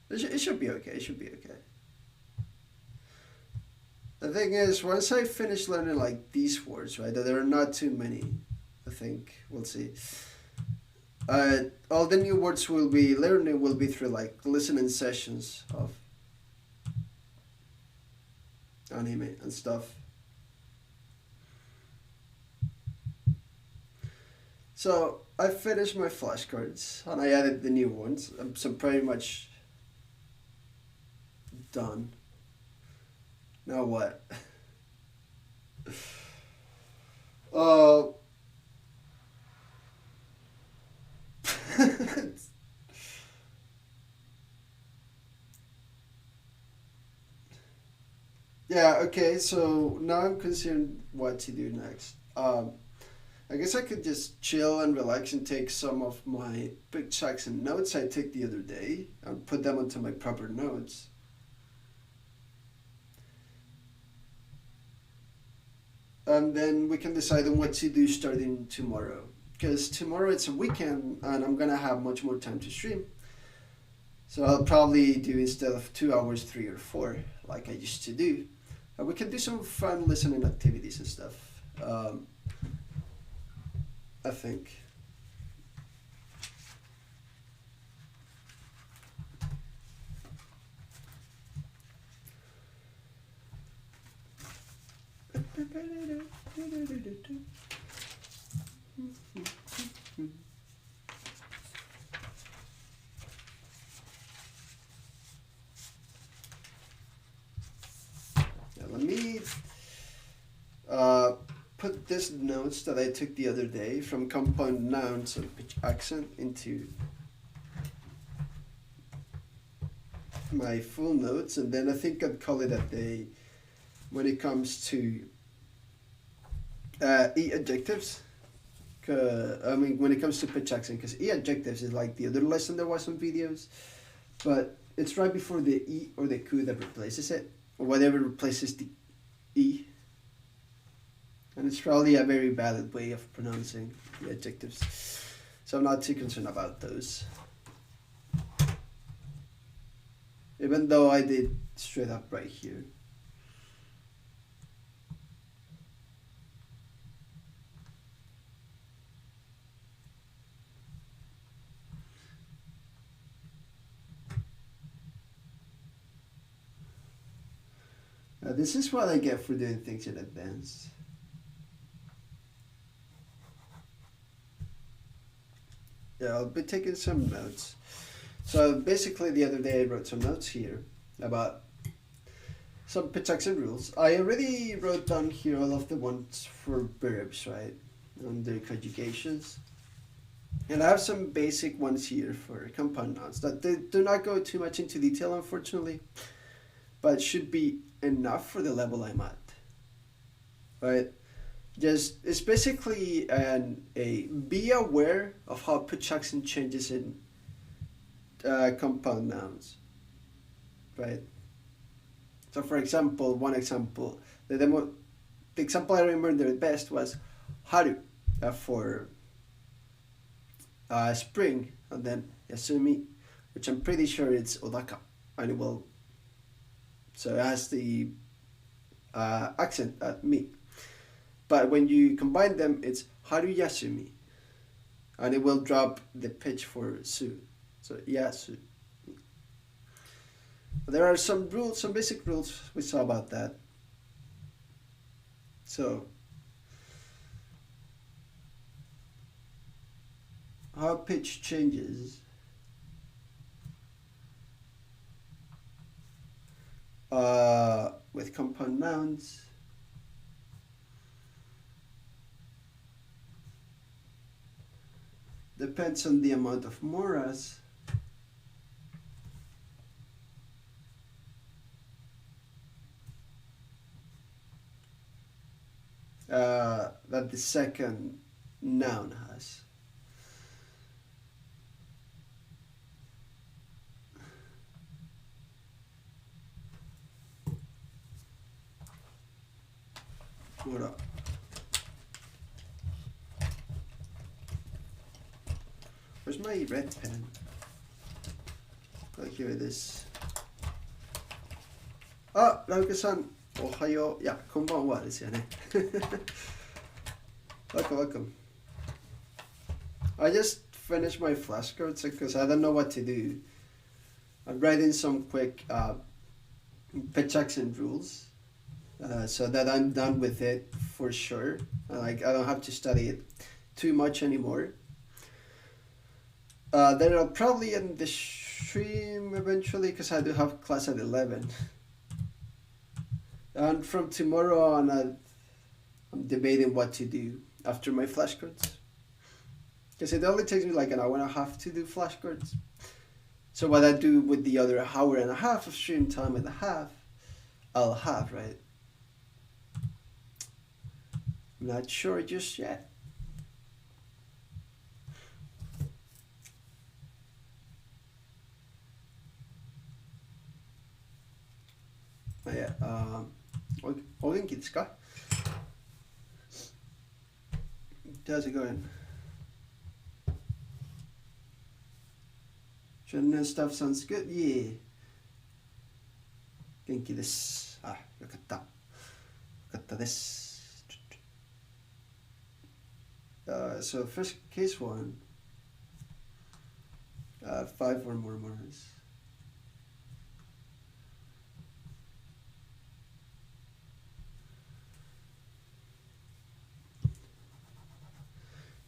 It should be okay. It should be okay. The thing is, once I finish learning like these words, right, there are not too many, I think, we'll see. All the new words we'll be learning will be through like listening sessions of anime and stuff. So I finished my flashcards and I added the new ones. So pretty much done. Now what? Uh, yeah, okay, so now I'm considering what to do next. I guess I could just chill and relax and take some of my big checks and notes I took the other day and put them onto my proper notes. And then we can decide on what to do starting tomorrow. Because tomorrow it's a weekend and I'm gonna have much more time to stream. So I'll probably do instead of 2 hours, 3 or 4, like I used to do. And we can do some fun listening activities and stuff. I think. Let me put these notes that I took the other day from compound nouns and pitch accent into my full notes, and then I think I'd call it a day when it comes to e-adjectives. I mean, when it comes to pitch accent, because e-adjectives is like the other lesson there was on videos, but it's right before the e or the ku that replaces it, or whatever replaces the e. And it's probably a very valid way of pronouncing the adjectives. So I'm not too concerned about those. Even though I did straight up right here. Now this is what I get for doing things in advance. Yeah, I'll be taking some notes. So basically the other day I wrote some notes here about some pitch accent rules. I already wrote down here all of the ones for verbs, right? And their conjugations. And I have some basic ones here for compound nouns that they do not go too much into detail, unfortunately, but should be enough for the level I'm at. Right? Just it's basically a be aware of how pitch accent changes in compound nouns. Right? So, for example, one example, the example I remember the best was haru for spring, and then yasumi, which I'm pretty sure it's odaka, and it will. So it has the accent at me. But when you combine them, it's haru yasumi, and it will drop the pitch for su. So yasu. There are some rules, some basic rules we saw about that. So how pitch changes with compound nouns depends on the amount of moras that the second noun has. Mora. Where's my red pen? Oh, here it is. Ah, Rauka-san. Ohayo. Yeah, konbanwa desu yo ne. Welcome. I just finished my flashcards because I don't know what to do. I'm writing some quick pitch accent rules so that I'm done with it for sure. Like I don't have to study it too much anymore. Then I'll probably end the stream eventually because I do have class at 11. And from tomorrow on, I'm debating what to do after my flashcards. Because it only takes me like an hour and a half to do flashcards. So what I do with the other hour and a half of stream time and a half, I'll have, right? I'm not sure just yet. Yeah, お元気ですか? How's it going? General stuff sounds good? Yeah. 元気です。あ、よかった。よかったです。So first case one, 5 or more moras.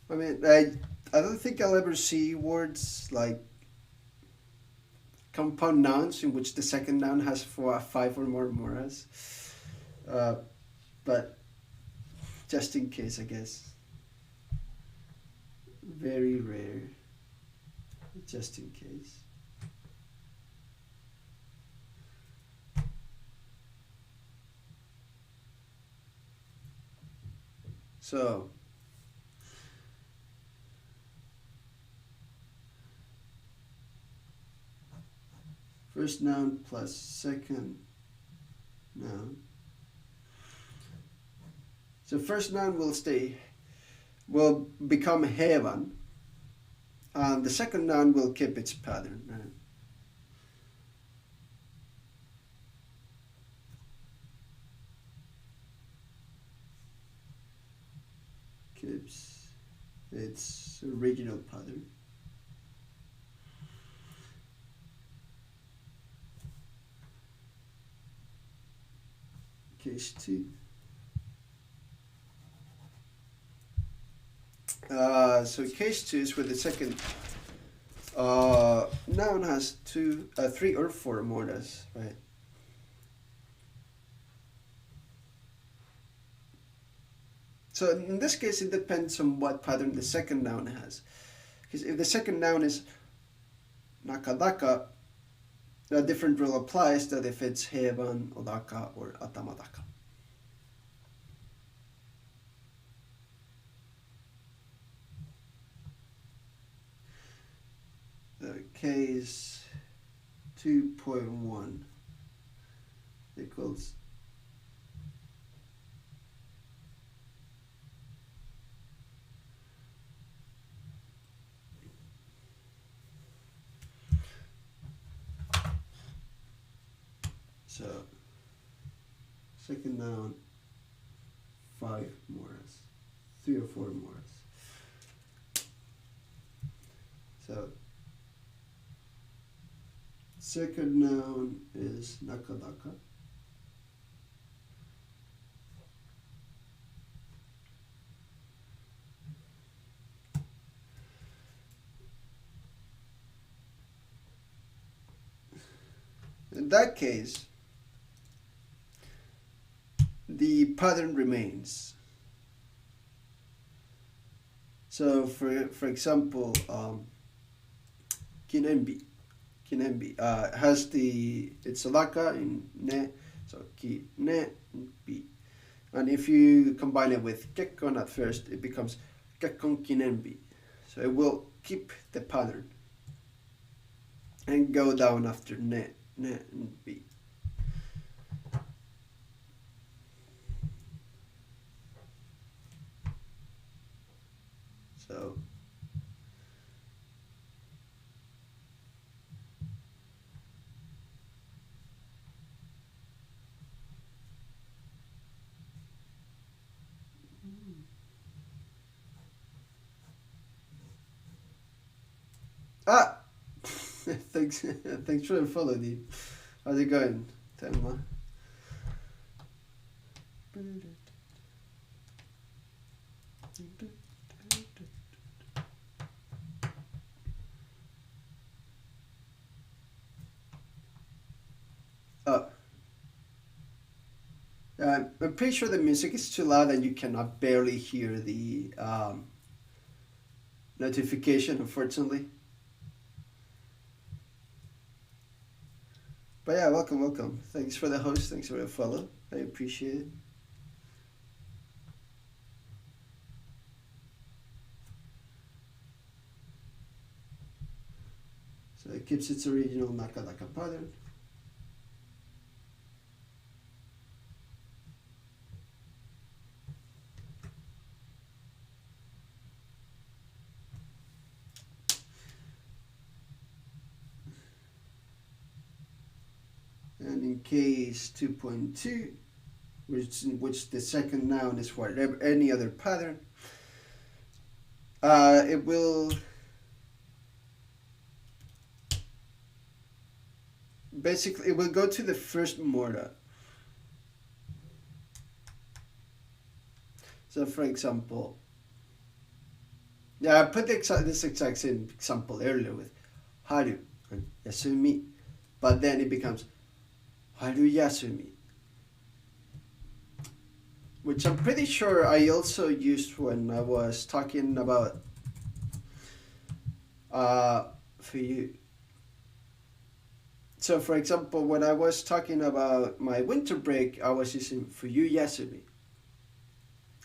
I mean, I don't think I'll ever see words like compound nouns in which the second noun has 5 or more moras. But just in case, I guess. Very rare. Just in case. So, first noun plus second noun. So first noun will become hevan, and the second noun will keep its pattern. Right? Keeps its original pattern. Case 2. So case 2 is where the second noun has 3 or 4 moras, right? So in this case, it depends on what pattern the second noun has. Because if the second noun is nakadaka, a different rule applies than if it's heban, odaka, or atamadaka. The case 2.1 equals so second noun 5 moras, 3 or 4 moras. So second noun is nakadaka. In that case, the pattern remains. So for example, kinembi has it's alaka in ne, so ki ne bi, and if you combine it with kekkon at first, it becomes kekkon kinembi. So it will keep the pattern and go down after ne and bi. So thanks for the follow, dude. How's it going, Telma? I'm pretty sure the music is too loud and you cannot barely hear the notification, unfortunately. But yeah, welcome. Thanks for the host, thanks for the follow. I appreciate it. So it keeps its original nakadaka pattern. And in case 2.2, which the second noun is whatever any other pattern, it will basically go to the first mora. So for example, I put this exact same example earlier with haru and yasumi, but then it becomes haru yasumi, which I'm pretty sure I also used when I was talking about fuyu. So for example, when I was talking about my winter break, I was using fuyu yasumi,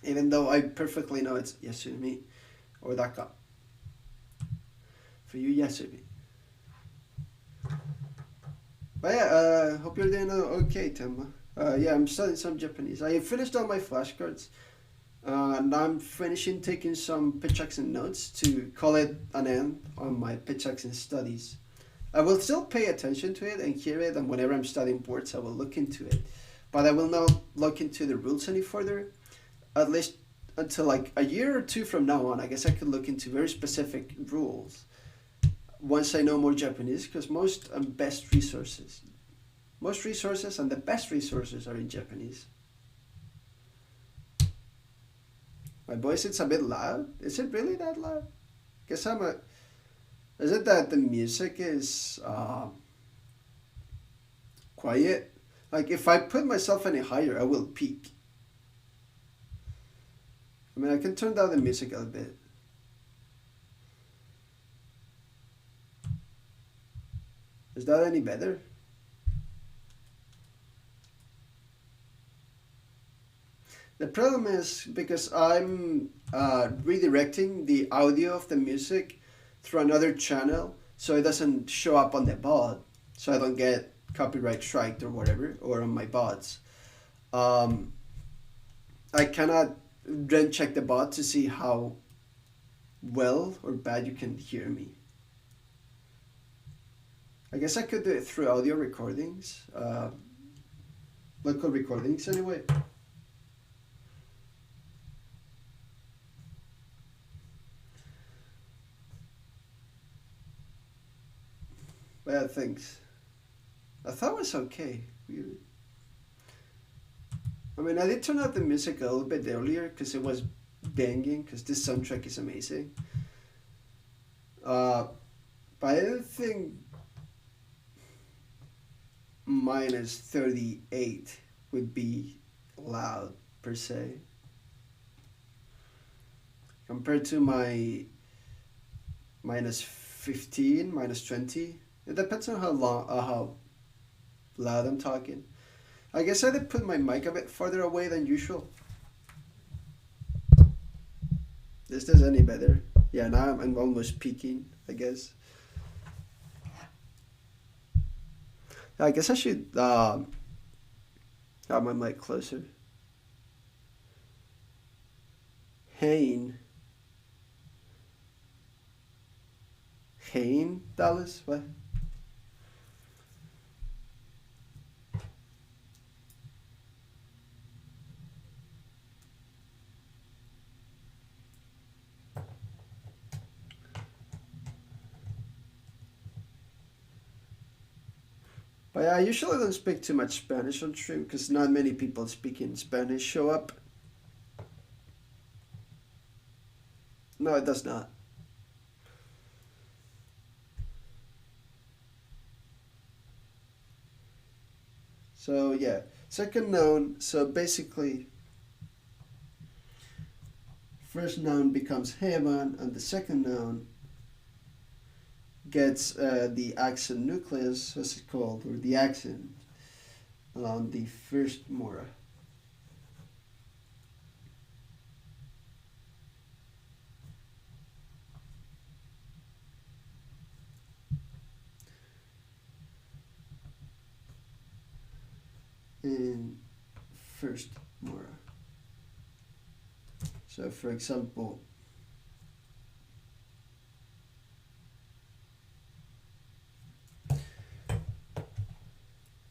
even though I perfectly know it's yasumi or daka. Fuyu yasumi. But yeah, hope you're doing okay, Temma. Yeah, I'm studying some Japanese. I finished all my flashcards. And I'm finishing taking some pitch accent notes to call it an end on my pitch accent studies. I will still pay attention to it and hear it, and whenever I'm studying boards, I will look into it. But I will not look into the rules any further, at least until like a year or two from now on. I guess I could look into very specific rules once I know more Japanese, because most and the best resources are in Japanese. My voice, it's a bit loud. Is it really that loud? Is it that the music is quiet? Like if I put myself any higher, I will peak. I mean, I can turn down the music a bit. Is that any better? The problem is because I'm redirecting the audio of the music through another channel, so it doesn't show up on the bot, so I don't get copyright striked or whatever, or on my bots. Um, I cannot then check the bot to see how well or bad you can hear me. I guess I could do it through audio recordings, local recordings anyway. Well, thanks. I thought it was okay. Weird. I mean, I did turn out the music a little bit earlier because it was banging, because this soundtrack is amazing. Uh, but I don't think minus 38 would be loud per se. Compared to my minus 15, minus 20. It depends on how loud I'm talking. I guess I did put my mic a bit farther away than usual. Is this any better? Yeah, now I'm almost peaking, I guess. I guess I should have my mic closer. Hain, Dallas? What? But I usually don't speak too much Spanish on stream because not many people speaking Spanish show up. No, it does not. So yeah, second noun. So basically, first noun becomes heaven, and the second noun gets the accent nucleus, as it's called, or the accent on the first mora. In first mora. So for example,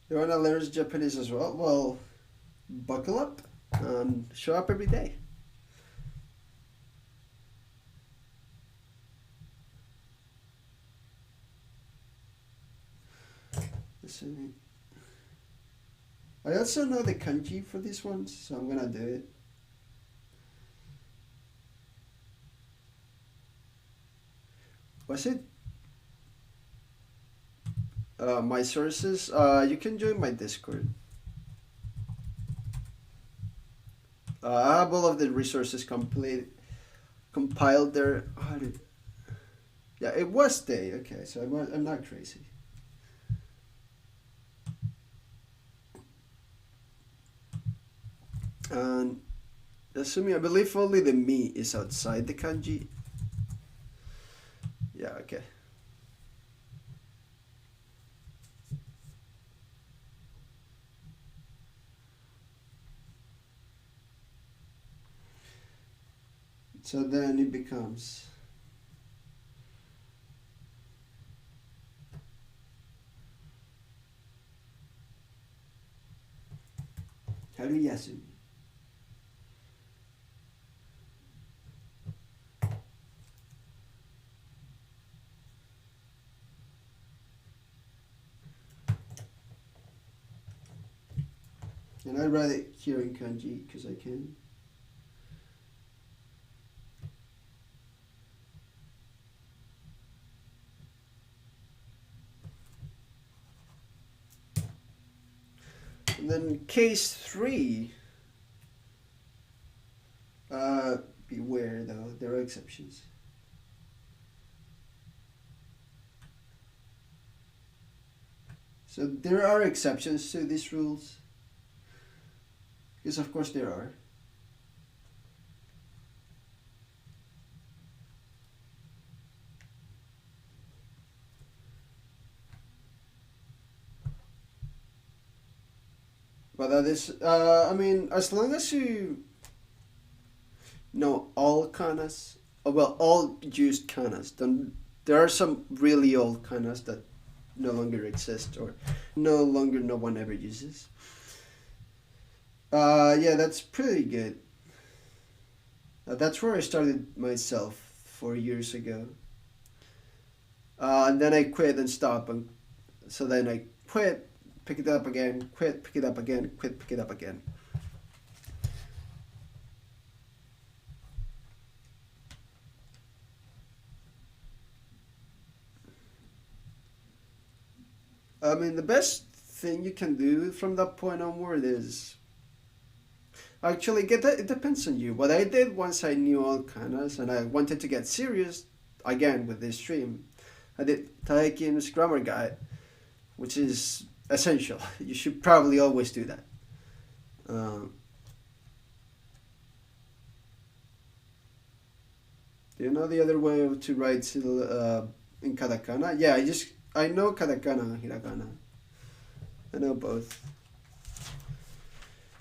you want to learn Japanese as well? Well, buckle up and show up every day. Listening. I also know the kanji for these ones, so I'm gonna do it. Was it my sources? You can join my Discord. I have all of the resources compiled there. Yeah, it was day. Okay, so I'm not crazy. And assuming, I believe only the me is outside the kanji. Yeah, okay. So then it becomes Haruyasumi. And I write it here in kanji because I can. And then case 3, beware though, there are exceptions. So there are exceptions to these rules, because of course there are. But that is, I mean, as long as you know all kanas, well, all used kanas, then there are some really old kanas that no longer exist or no longer no one ever uses. Yeah, that's pretty good. That's where I started myself 4 years ago. And then I quit and stopped, and so then I quit, pick it up again, quit, pick it up again, quit, pick it up again. I mean, the best thing you can do from that point onward is actually get that. It depends on you. What I did once I knew all kanas and I wanted to get serious again with this stream, I did Taekim's grammar guide, which is essential. You should probably always do that. Um, do you know the other way to write in katakana? Yeah, I know katakana and hiragana. I know both.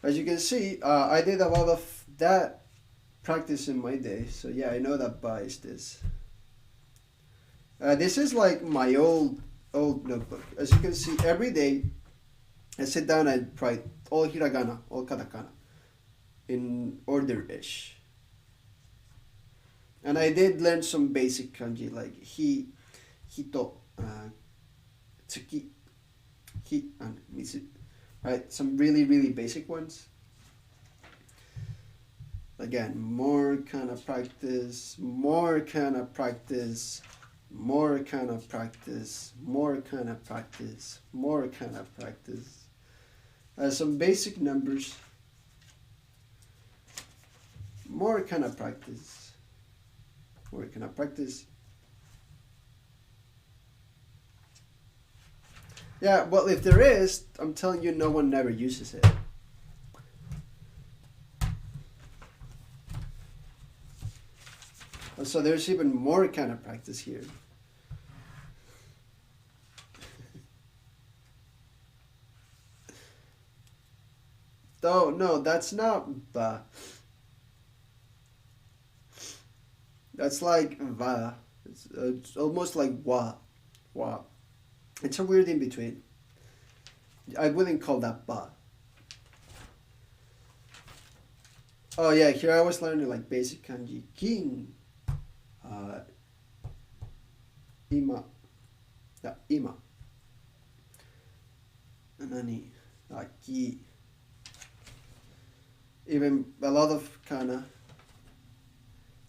As you can see, I did a lot of that practice in my day. So yeah, I know that ba is this. This is like my old notebook. As you can see, every day I sit down and write all hiragana, all katakana, in order-ish. And I did learn some basic kanji like hito, tsuki, hi, and mitsu. Right, some really basic ones. Again, more kind of practice, more kind of practice, more kind of practice, more kind of practice, more kind of practice. Some basic numbers, more kind of practice, more kind of practice. Yeah, well, if there is, I'm telling you, no one never uses it. So there's even more kind of practice here. Oh, no, that's not ba. That's like va. It's almost like wa. Wa. It's a weird in between. I wouldn't call that ba. Oh yeah, here I was learning like basic kanji. King. Ima. Yeah, ima. Nani. Ki. Even a lot of kana.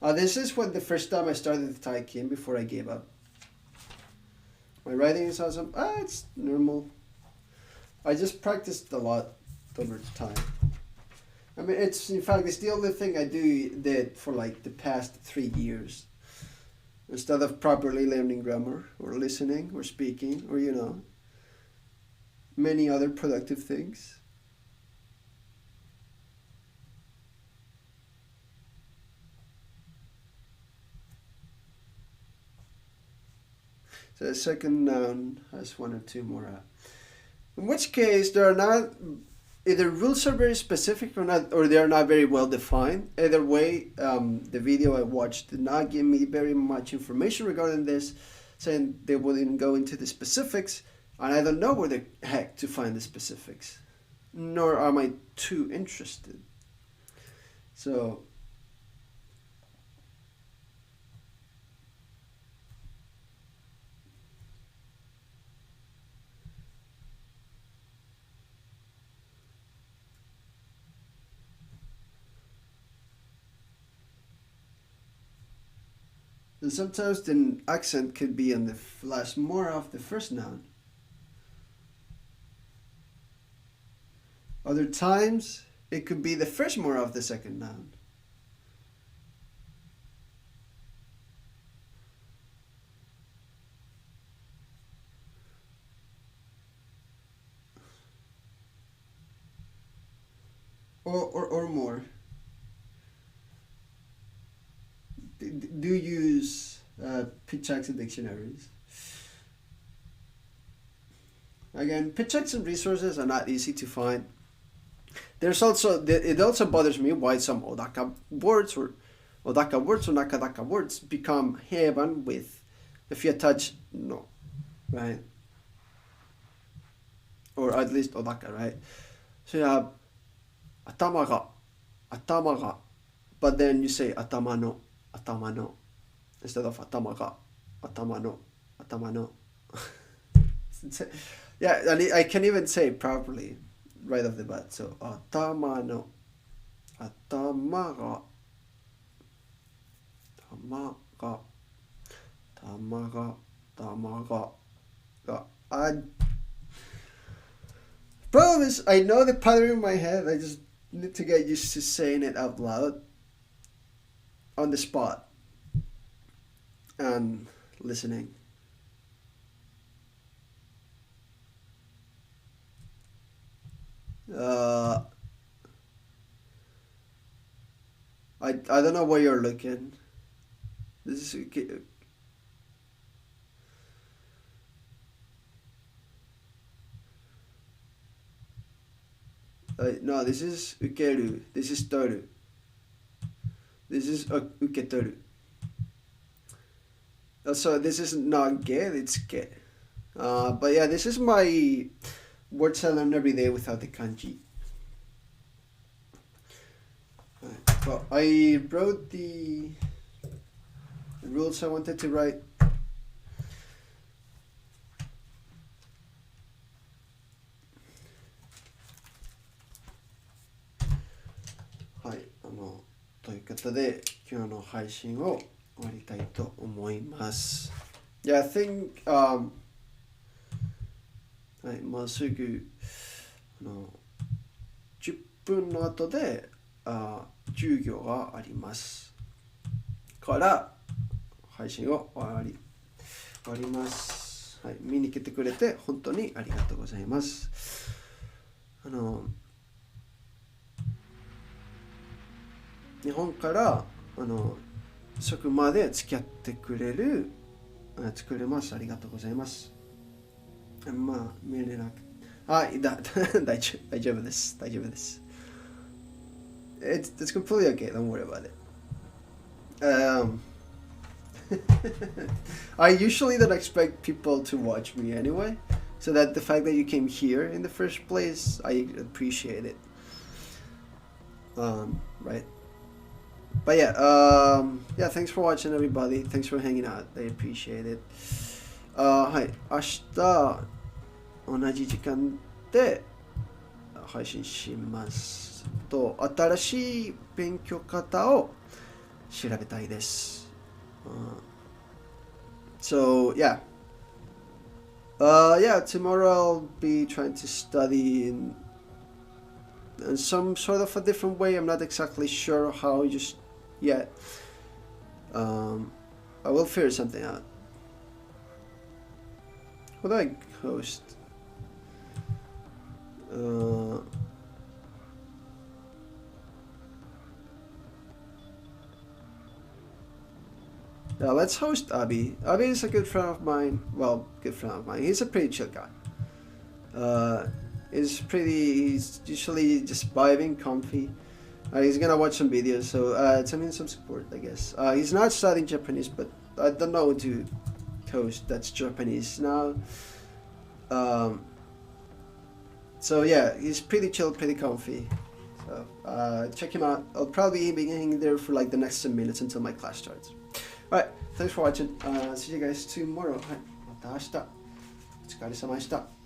This is when the first time I started the Tai Kim before I gave up. My writing is awesome. It's normal. I just practiced a lot over time. I mean, it's in fact it's the only thing I did for like the past 3 years. Instead of properly learning grammar or listening or speaking or many other productive things. So the second noun has one or two more. In which case, there are not either rules are very specific or not, or they are not very well defined. Either way, the video I watched did not give me very much information regarding this, saying they wouldn't go into the specifics, and I don't know where the heck to find the specifics, nor am I too interested. So. And sometimes the accent could be on the last more of the first noun. Other times, it could be the first more of the second noun. or more. Do you use Pickaxe dictionaries? Again, Pickaxe resources are not easy to find. There's also, it also bothers me why some Odaka words or Nakadaka words become heaven with, if you touch no, right? Or at least Odaka, right? So you have atama ga, but then you say atama no, instead of atama no. Yeah, and I can even say it properly right off the bat. So atama ga, tamaga. Problem is, I know the pattern in my head. I just need to get used to saying it out loud on the spot and listening. I don't know where you're looking. This is no. This is ukeru. This is toru. This is uketoru. So this is not ge. It's ge. But yeah, this is my words I learn every day without the kanji. Right. Well, I wrote the rules I wanted to write. Hi, ということで今日の配信を終わりたいと思います。Yeah, I thinkはい、もうすぐ10分の後で授業がありますから配信を終わります。はい、見に来てくれて本当にありがとうございます。日本から職まで付き合ってくれる作れます。ありがとうございます。まあ見れなく大丈夫です。It's completely okay. Don't worry about it. I usually don't expect people to watch me anyway, so that the fact that you came here in the first place, I appreciate it. Right. But yeah, thanks for watching, everybody. Thanks for hanging out. I appreciate it. はい、明日同じ時間で配信します。と新しい勉強方を調べたいです。So yeah, tomorrow I'll be trying to study in some sort of a different way. I'm not exactly sure how just yet. I will figure something out. Who do I host? Yeah, let's host Abby. Abby is a good friend of mine. Well, good friend of mine. He's a pretty chill guy. He's usually just vibing, comfy. He's gonna watch some videos, so send him some support, I guess. He's not studying Japanese, but I don't know what to host that's Japanese now. So yeah, he's pretty chill, pretty comfy. So check him out. I'll probably be hanging there for like the next 10 minutes until my class starts. Alright, thanks for watching. See you guys tomorrow. はい、また明日。お疲れ様でした。